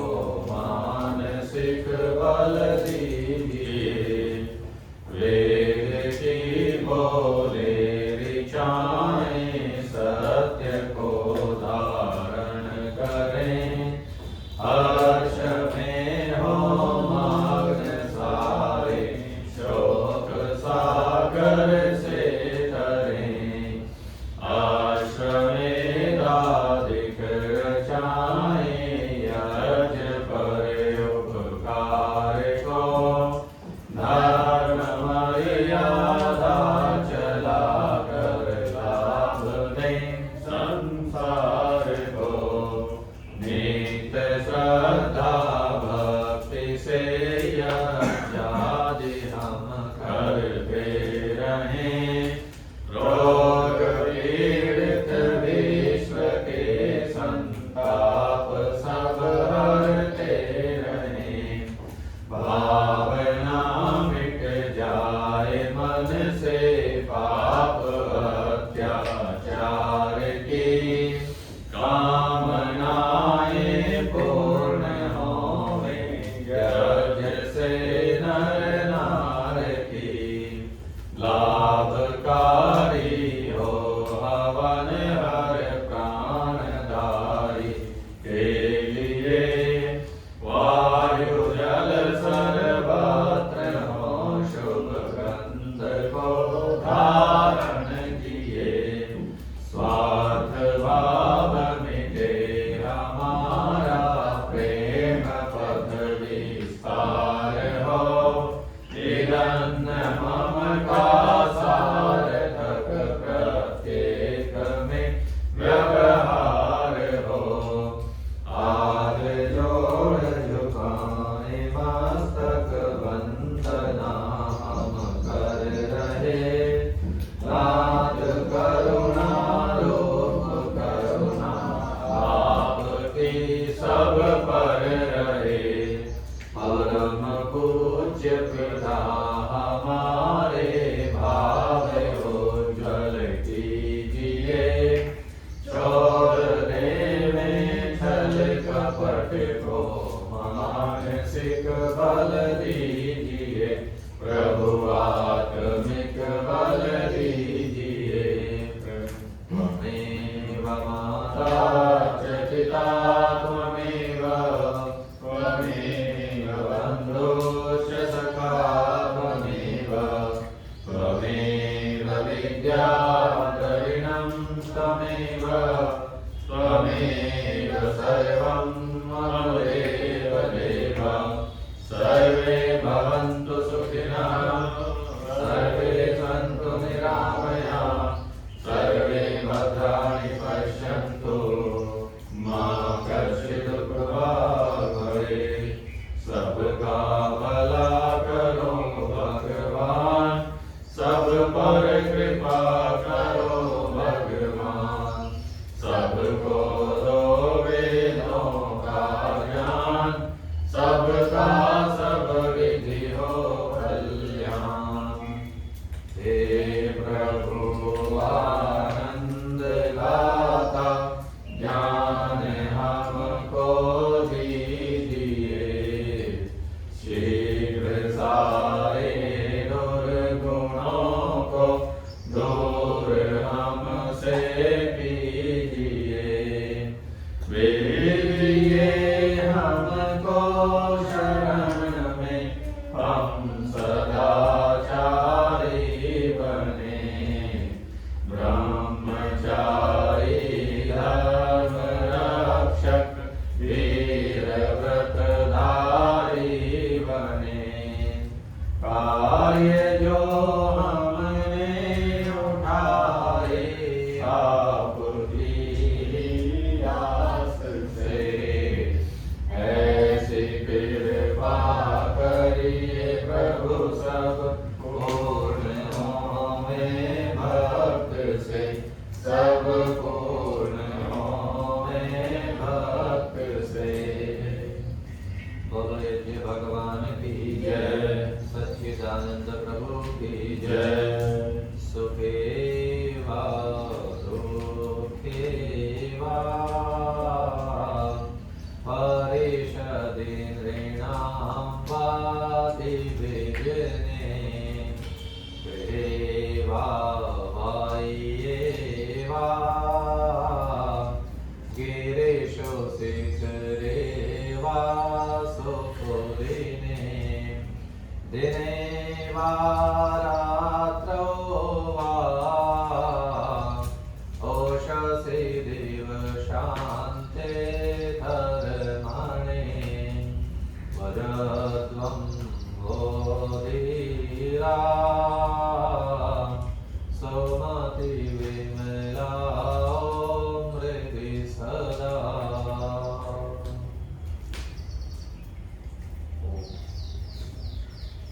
मानसिक बल दीजिए वेद की बोले ऋचाएं सत्य को धारण करें हर्ष में हो मग्न सारे शोक सागर से तरें आश्रमेधाधिक रचाएं यज पर उपकार को धर्म मर्यादा चला कर लाभ दें संसार को नित्य श्रद्धा भक्ति से यज्ञादि हम करते रहें रोग पीड़ित विश्व के संताप सब हरते रहें भावना मिट जाए मन से पाप अत्याचार की कामनाएं पूर्ण होवे यज्ञ से नर नार की लाभकारी हो हवन हर प्राणधारी के लिए वायु जल सर्वत्र हो शुभ गंध को धारण किए स्वार्थ भाव मिटे हमारा प्रेम पथ विस्तार हो निरन्न मम का सार्थक प्रत्येक में व्यवहार हो आग जोड़ झुकाए मस्तक वंदना हम कर रहे नाथ करुणा रूप करुणा आपकी सब पर रहे परम पूज्य पिता हमारे भाव उज्ज्वल कीजिए छोड़ देवे छल कपट को मानसिक बल दीजिए प्रभु आत्मिक बल दीजिए त्वमेव माता च पिता त्वमेव त्वमेव बन्धुश्च सखा त्वमेव त्वमेव विद्याधरिणं त्वमेव त्वमेव सर्वं मम देव देव सर्वे भवन्तु सुखिनः सर्वे सन्तु निरामयाः सर्वे भद्राणि पश्यन्तु मा कश्चित् प्रभावः भवेत् सबका भला करो भगवान सब पर कृपा करो भगवान सबको दो वेदों का ज्ञान सबका सब विधि हो कल्याण हे प्रभु आनंद गाता ज्ञान हमको दीजिए शीघ्र सारे दुर्गुणों को जय। सुखे वा दुःखे वा परेषदेन्द्रिणां वा दिव्यजने गृहे वा बाह्ये वा गिरीशो शिखरे वा सुखदिने दिने वा रात्रौ वा ओषसि दिवशान्ते धर्मणे वरद्वं गोधीरा सुमति विमला मृति सदा।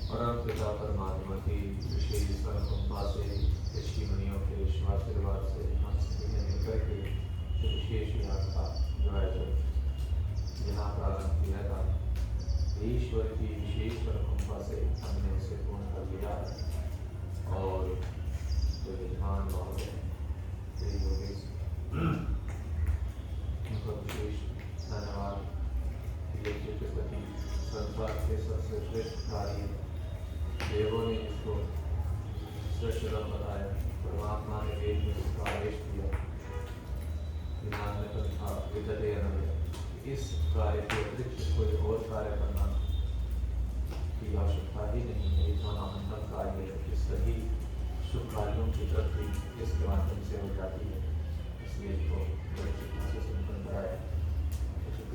परम पिता परमात्मा की विशेष अनुकंपा से ऋषि मुनियों के आशीर्वाद से हम सभी ने मिलकर के विशेष यात्रा जो है यहाँ प्रारंभ किया था, ईश्वर की विशेष अनुकंपा से हमने उसे पूर्ण कर लिया है। और जो यजमान महोदय श्री योगेश उनका विशेष धन्यवाद। यज्ञ के प्रति संसार के सबसे श्रेष्ठ कार्य देवों ने इसको श्रेष्ठतम बताया, परमात्मा ने वेद में इसका आदेश दिया। इस कार्य के अतिरिक्त कोई और कार्य करना की आवश्यकता ही नहीं है। इतना महानतम कार्य है कि सभी शुभ कार्यों की तरक्की इसके माध्यम से हो जाती है। इसलिए इसको बड़ी चिंता से संपन्न कराया।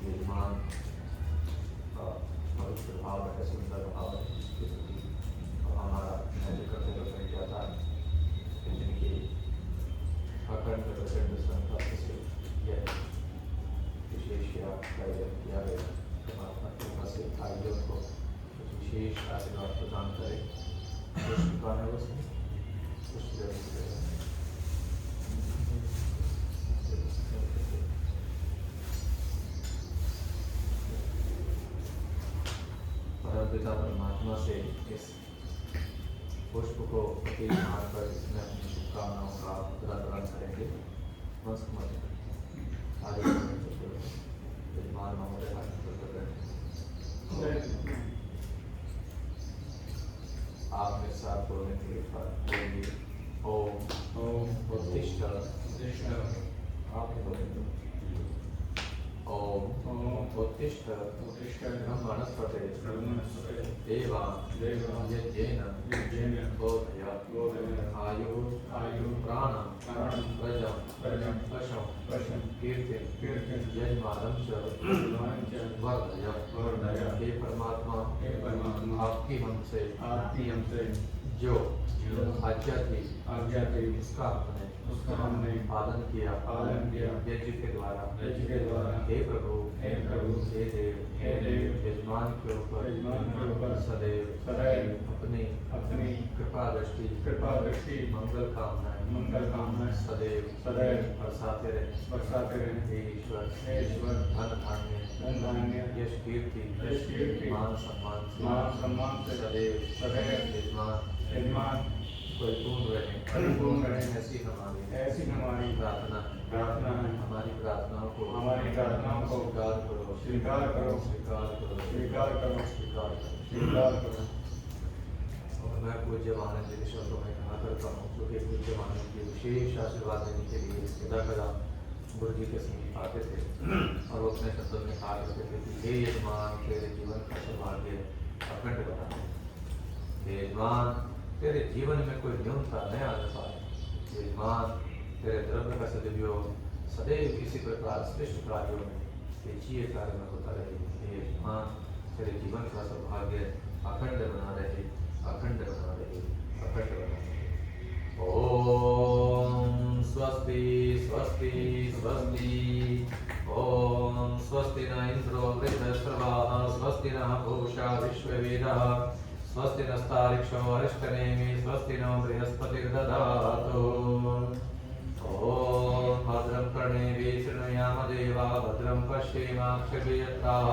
यजमान का पवित्र भाव है, सुंदर भाव है, इसके प्रति हमारा नैतिक कर्तव्य बन जाता है। जिनकी अखंड प्रचंड संकल्प से यह विशेष कार्य किया गया, परमात्मा की कृपा से आयोजन को विशेष आशीर्वाद प्रदान करे। परमपिता परमात्मा से इस पुष्प को प्रतीक मानकर इसमें अपनी शुभकामनाओं का प्रदान करेंगे। आगे यजमान महोदय आप मेरे साथ बोलने के लिए बोलेंगे ओम उत्तिष्ठ। आप बोलेंगे ओम उत्तिष्ठ ब्रह्मणस्पते देवान् यज्ञेन बोधय आयुः प्राणं प्रजं पशुं कीर्तिं यजमानं च वर्धय। हे परमात्मा आपकी हमसे जो आज्ञा थी उसका हमने पालन किया यज्ञ के द्वारा। हे प्रभु हे देव यजमान के ऊपर सदैव अपनी कृपा दृष्टि मंगल कामनाएं सदैव बरसाते रहे। हे ईश्वर धन धान्य यश कीर्ति मान सम्मान से सदैव यजमान परिपूर्ण रहे। ऐसी हमारी प्रार्थना है। हमारी प्रार्थनाओं को स्वीकार करो। और मैं पूज्य महानंद के शब्दों में कहा करता हूँ, क्योंकि पूज्य महानंद के विशेष आशीर्वाद देने के लिए सदा गुरु जी के समीप आते थे और वो अपने शब्दों में कहा करते थे कि हे यजमान तेरे जीवन का सौभाग्य अखंड बना। हे यजमान तेरे जीवन में कोई न्यूनता न आने पाए। यजमान तेरे द्रव्य का सदुपयोग सदैव किसी प्रकार श्रेष्ठ कार्यों में तेजीय कार्य में होता रहे। हे यजमान तेरे जीवन का सौभाग्य अखंड बना रहे। ओम स्वस्ति स्वस्ति स्वस्ति। ओम स्वस्ति न इंद्रो वृद्धश्रवाः स्वस्ति नः पूषा विश्ववेदाः स्वस्ति नस्तारिक्षो अरिष्टनेमि स्वस्ति नो बृहस्पतिर्दधातु। ओम भद्रं कर्णेभिः शृणुयाम देवा भद्रं पश्येमाक्षभिर्यत्राः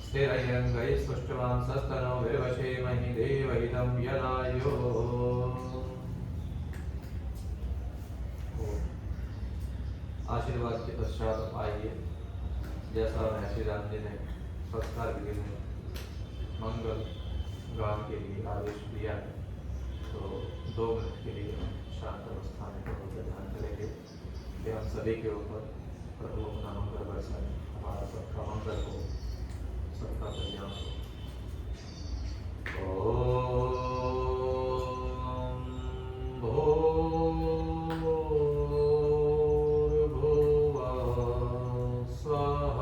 स्थिरैरङ्गैः सुष्ठुवांसस्तनोभिर्वशेमहि देवहितं यदायुः। आशीर्वाद के पश्चात आइए, जैसा महर्षि राम जी ने संस्कार विधि में मंगल गान के लिए आदेश दिया है, तो 2 मिनट के लिए हम शांत अवस्था में प्रभु का ध्यान करेंगे कि हम सभी के ऊपर प्रभु अपना मंगल बरसाए, हमारा सबका मंगल हो, सबका कल्याण हो। ओम भूर्भुवः स्वः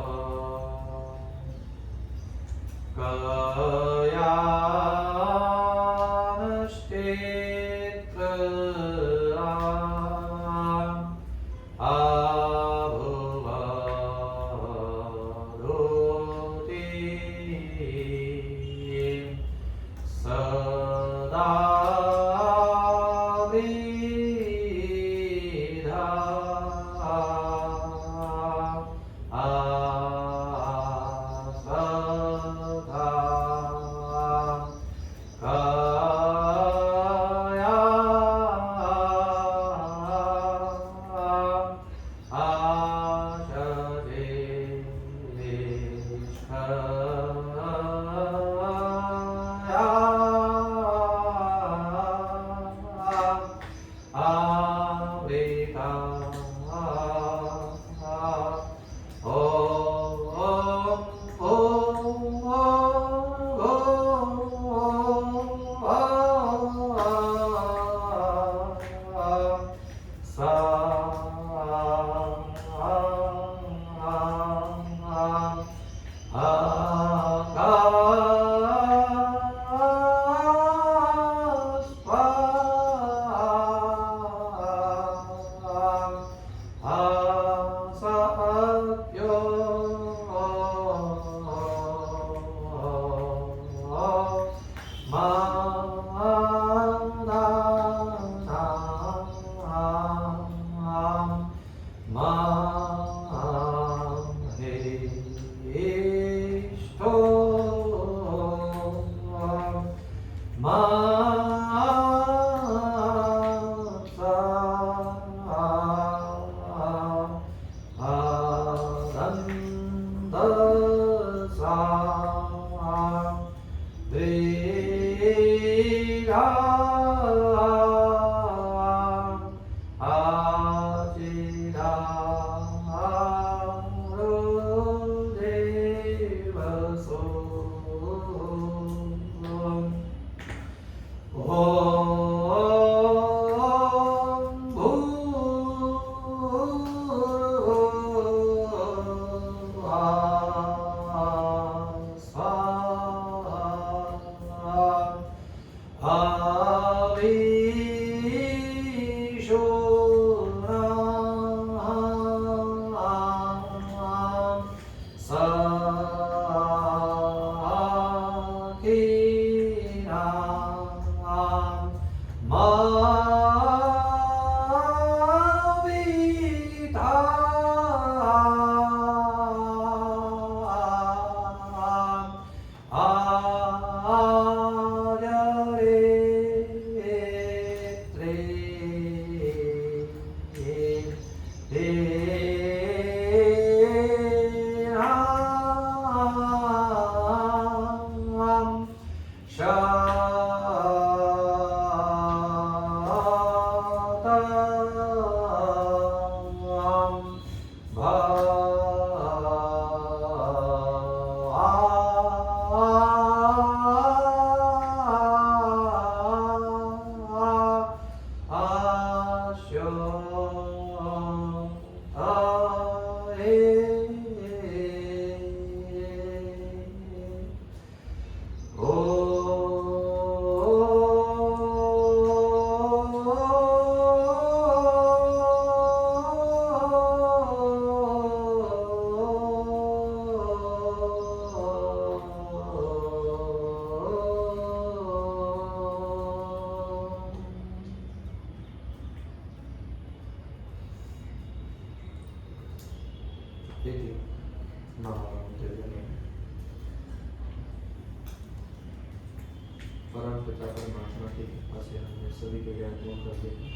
परम पिता परमात्मा की कृपा से हमने सभी के ज्ञान पूर्ण कर दिए।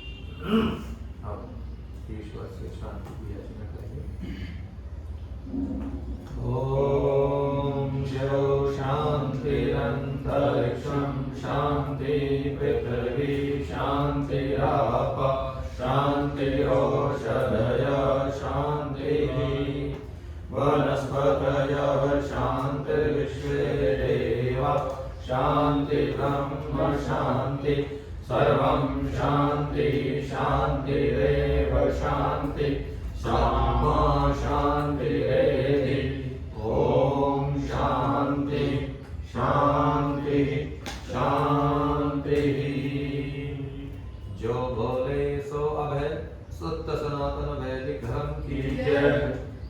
अब ईश्वर से शांति की याचना करेंगे। ओम शिव शांतिरंतरिक्षं शांति पृथ्वी शांतिराप शांतिरोषधय शांतिः वनस्पतयः शांतिर्विश्वे देवा शांति ब्रह्म शांति सर्वं शांति शांतिरेव शांति सामा शांतिरेधि। ओम शांति शांति शांति। जो बोले सो अभय शुद्ध सनातन वैदिक धर्म की जय।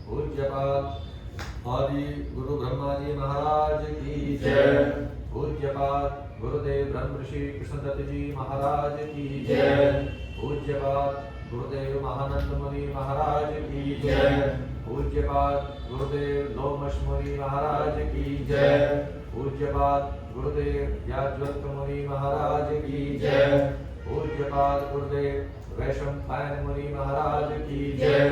पूज्यपाद आदि गुरु ब्रह्मा जी महाराज की जय। पूज्यपाद गुरुदेव ब्रह्म ऋषि कृष्णदत्त जी महाराज की जय। पूज्यपाद गुरुदेव महानंद मुनि महाराज की जय। पूज्यपाद गुरुदेव लोमश मुनि महाराज की जय। पूज्यपाद गुरुदेव याज्ञवल्क्य मुनि महाराज की जय। पूज्यपाद गुरुदेव वैशंपायन मुनि महाराज की जय।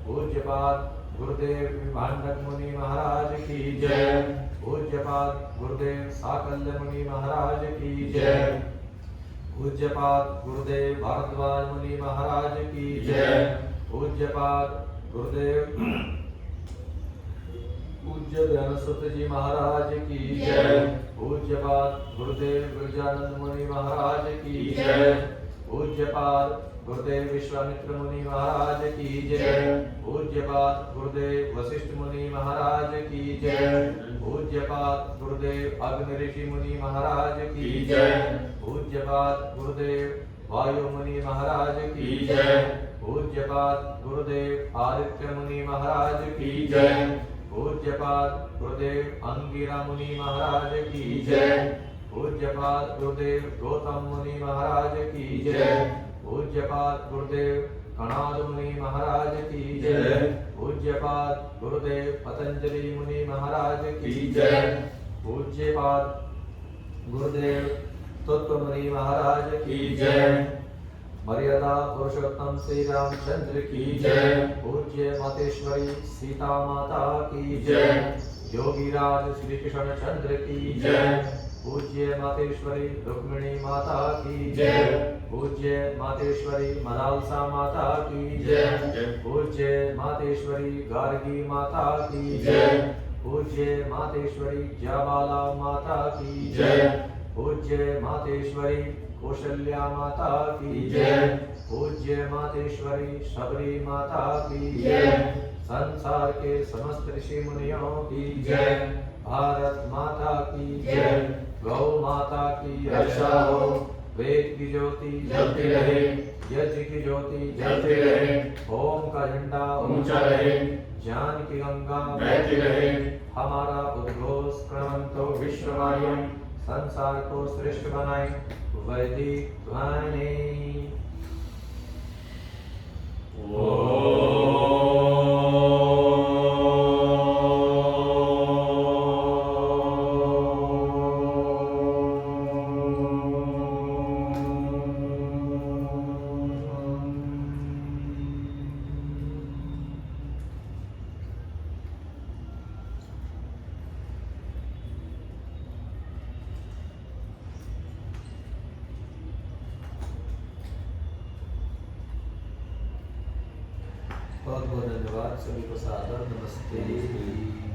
पूज्यपाद गुरुदेव विभांडक मुनि महाराज की जय। पूज्यपाद गुरुदेव साकल्य मुनि महाराज की जय। पूज्यपाद गुरुदेव भारद्वाज मुनि महाराज की जय। पूज्यपाद गुरुदेव पूज्य दयानंद जी महाराज की जय। पूज्यपाद गुरुदेव गिरजानंद मुनि महाराज की जय। पूज्यपाद गुरुदेव विश्वामित्र मुनि महाराज की जय। पूज्यपाद गुरुदेव वशिष्ठ मुनि महाराज की जय। पूज्यपाद गुरुदेव अग्नि ऋषि मुनि महाराज की जय। पूज्यपाद गुरुदेव वायु मुनि महाराज की जय। पूज्यपाद गुरुदेव आदित्य मुनि महाराज की जय। पूज्यपाद गुरुदेव अंगिरा मुनि महाराज की जय। पूज्यपाद गुरुदेव गौतम मुनि महाराज की जय। पूज्यपाद गुरुदेव कणाद मुनि महाराज की जय। पूज्यपाद गुरुदेव पतंजलि मुनि महाराज की जय। पूज्यपाद गुरुदेव तत्व मुनि महाराज की जय। मर्यादा पुरुषोत्तम श्री रामचंद्र की जय। पूज्य मातेश्वरी सीता माता की जय। योगीराज श्री कृष्ण चंद्र की जय। पूज्य मातेश्वरी रुक्मिणी माता की जय। पूज्य मातेश्वरी मलालसा माता की जय। पूज्य मातेश्वरी गार्गी माता की जय। पूज्य मातेश्वरी जयबाला माता की जय। पूज्य मातेश्वरी कौशल्या माता की जय। पूज्य मातेश्वरी शबरी माता की जय। संसार के समस्त ऋषि मुनियों की जय। भारत माता की जय। गौ माता की रक्षा हो। वेद की ज्योति जलती रहे। यज्ञ की ज्योति जलती रहे। ओम का झंडा ऊंचा रहे। ज्ञान की गंगा बहती रहे। हमारा उद्घोष क्रमंतो विश्ववायु संसार को श्रेष्ठ बनाए। वैदिक ध्वनि। बहुत बहुत धन्यवाद। सभी को सादर नमस्ते।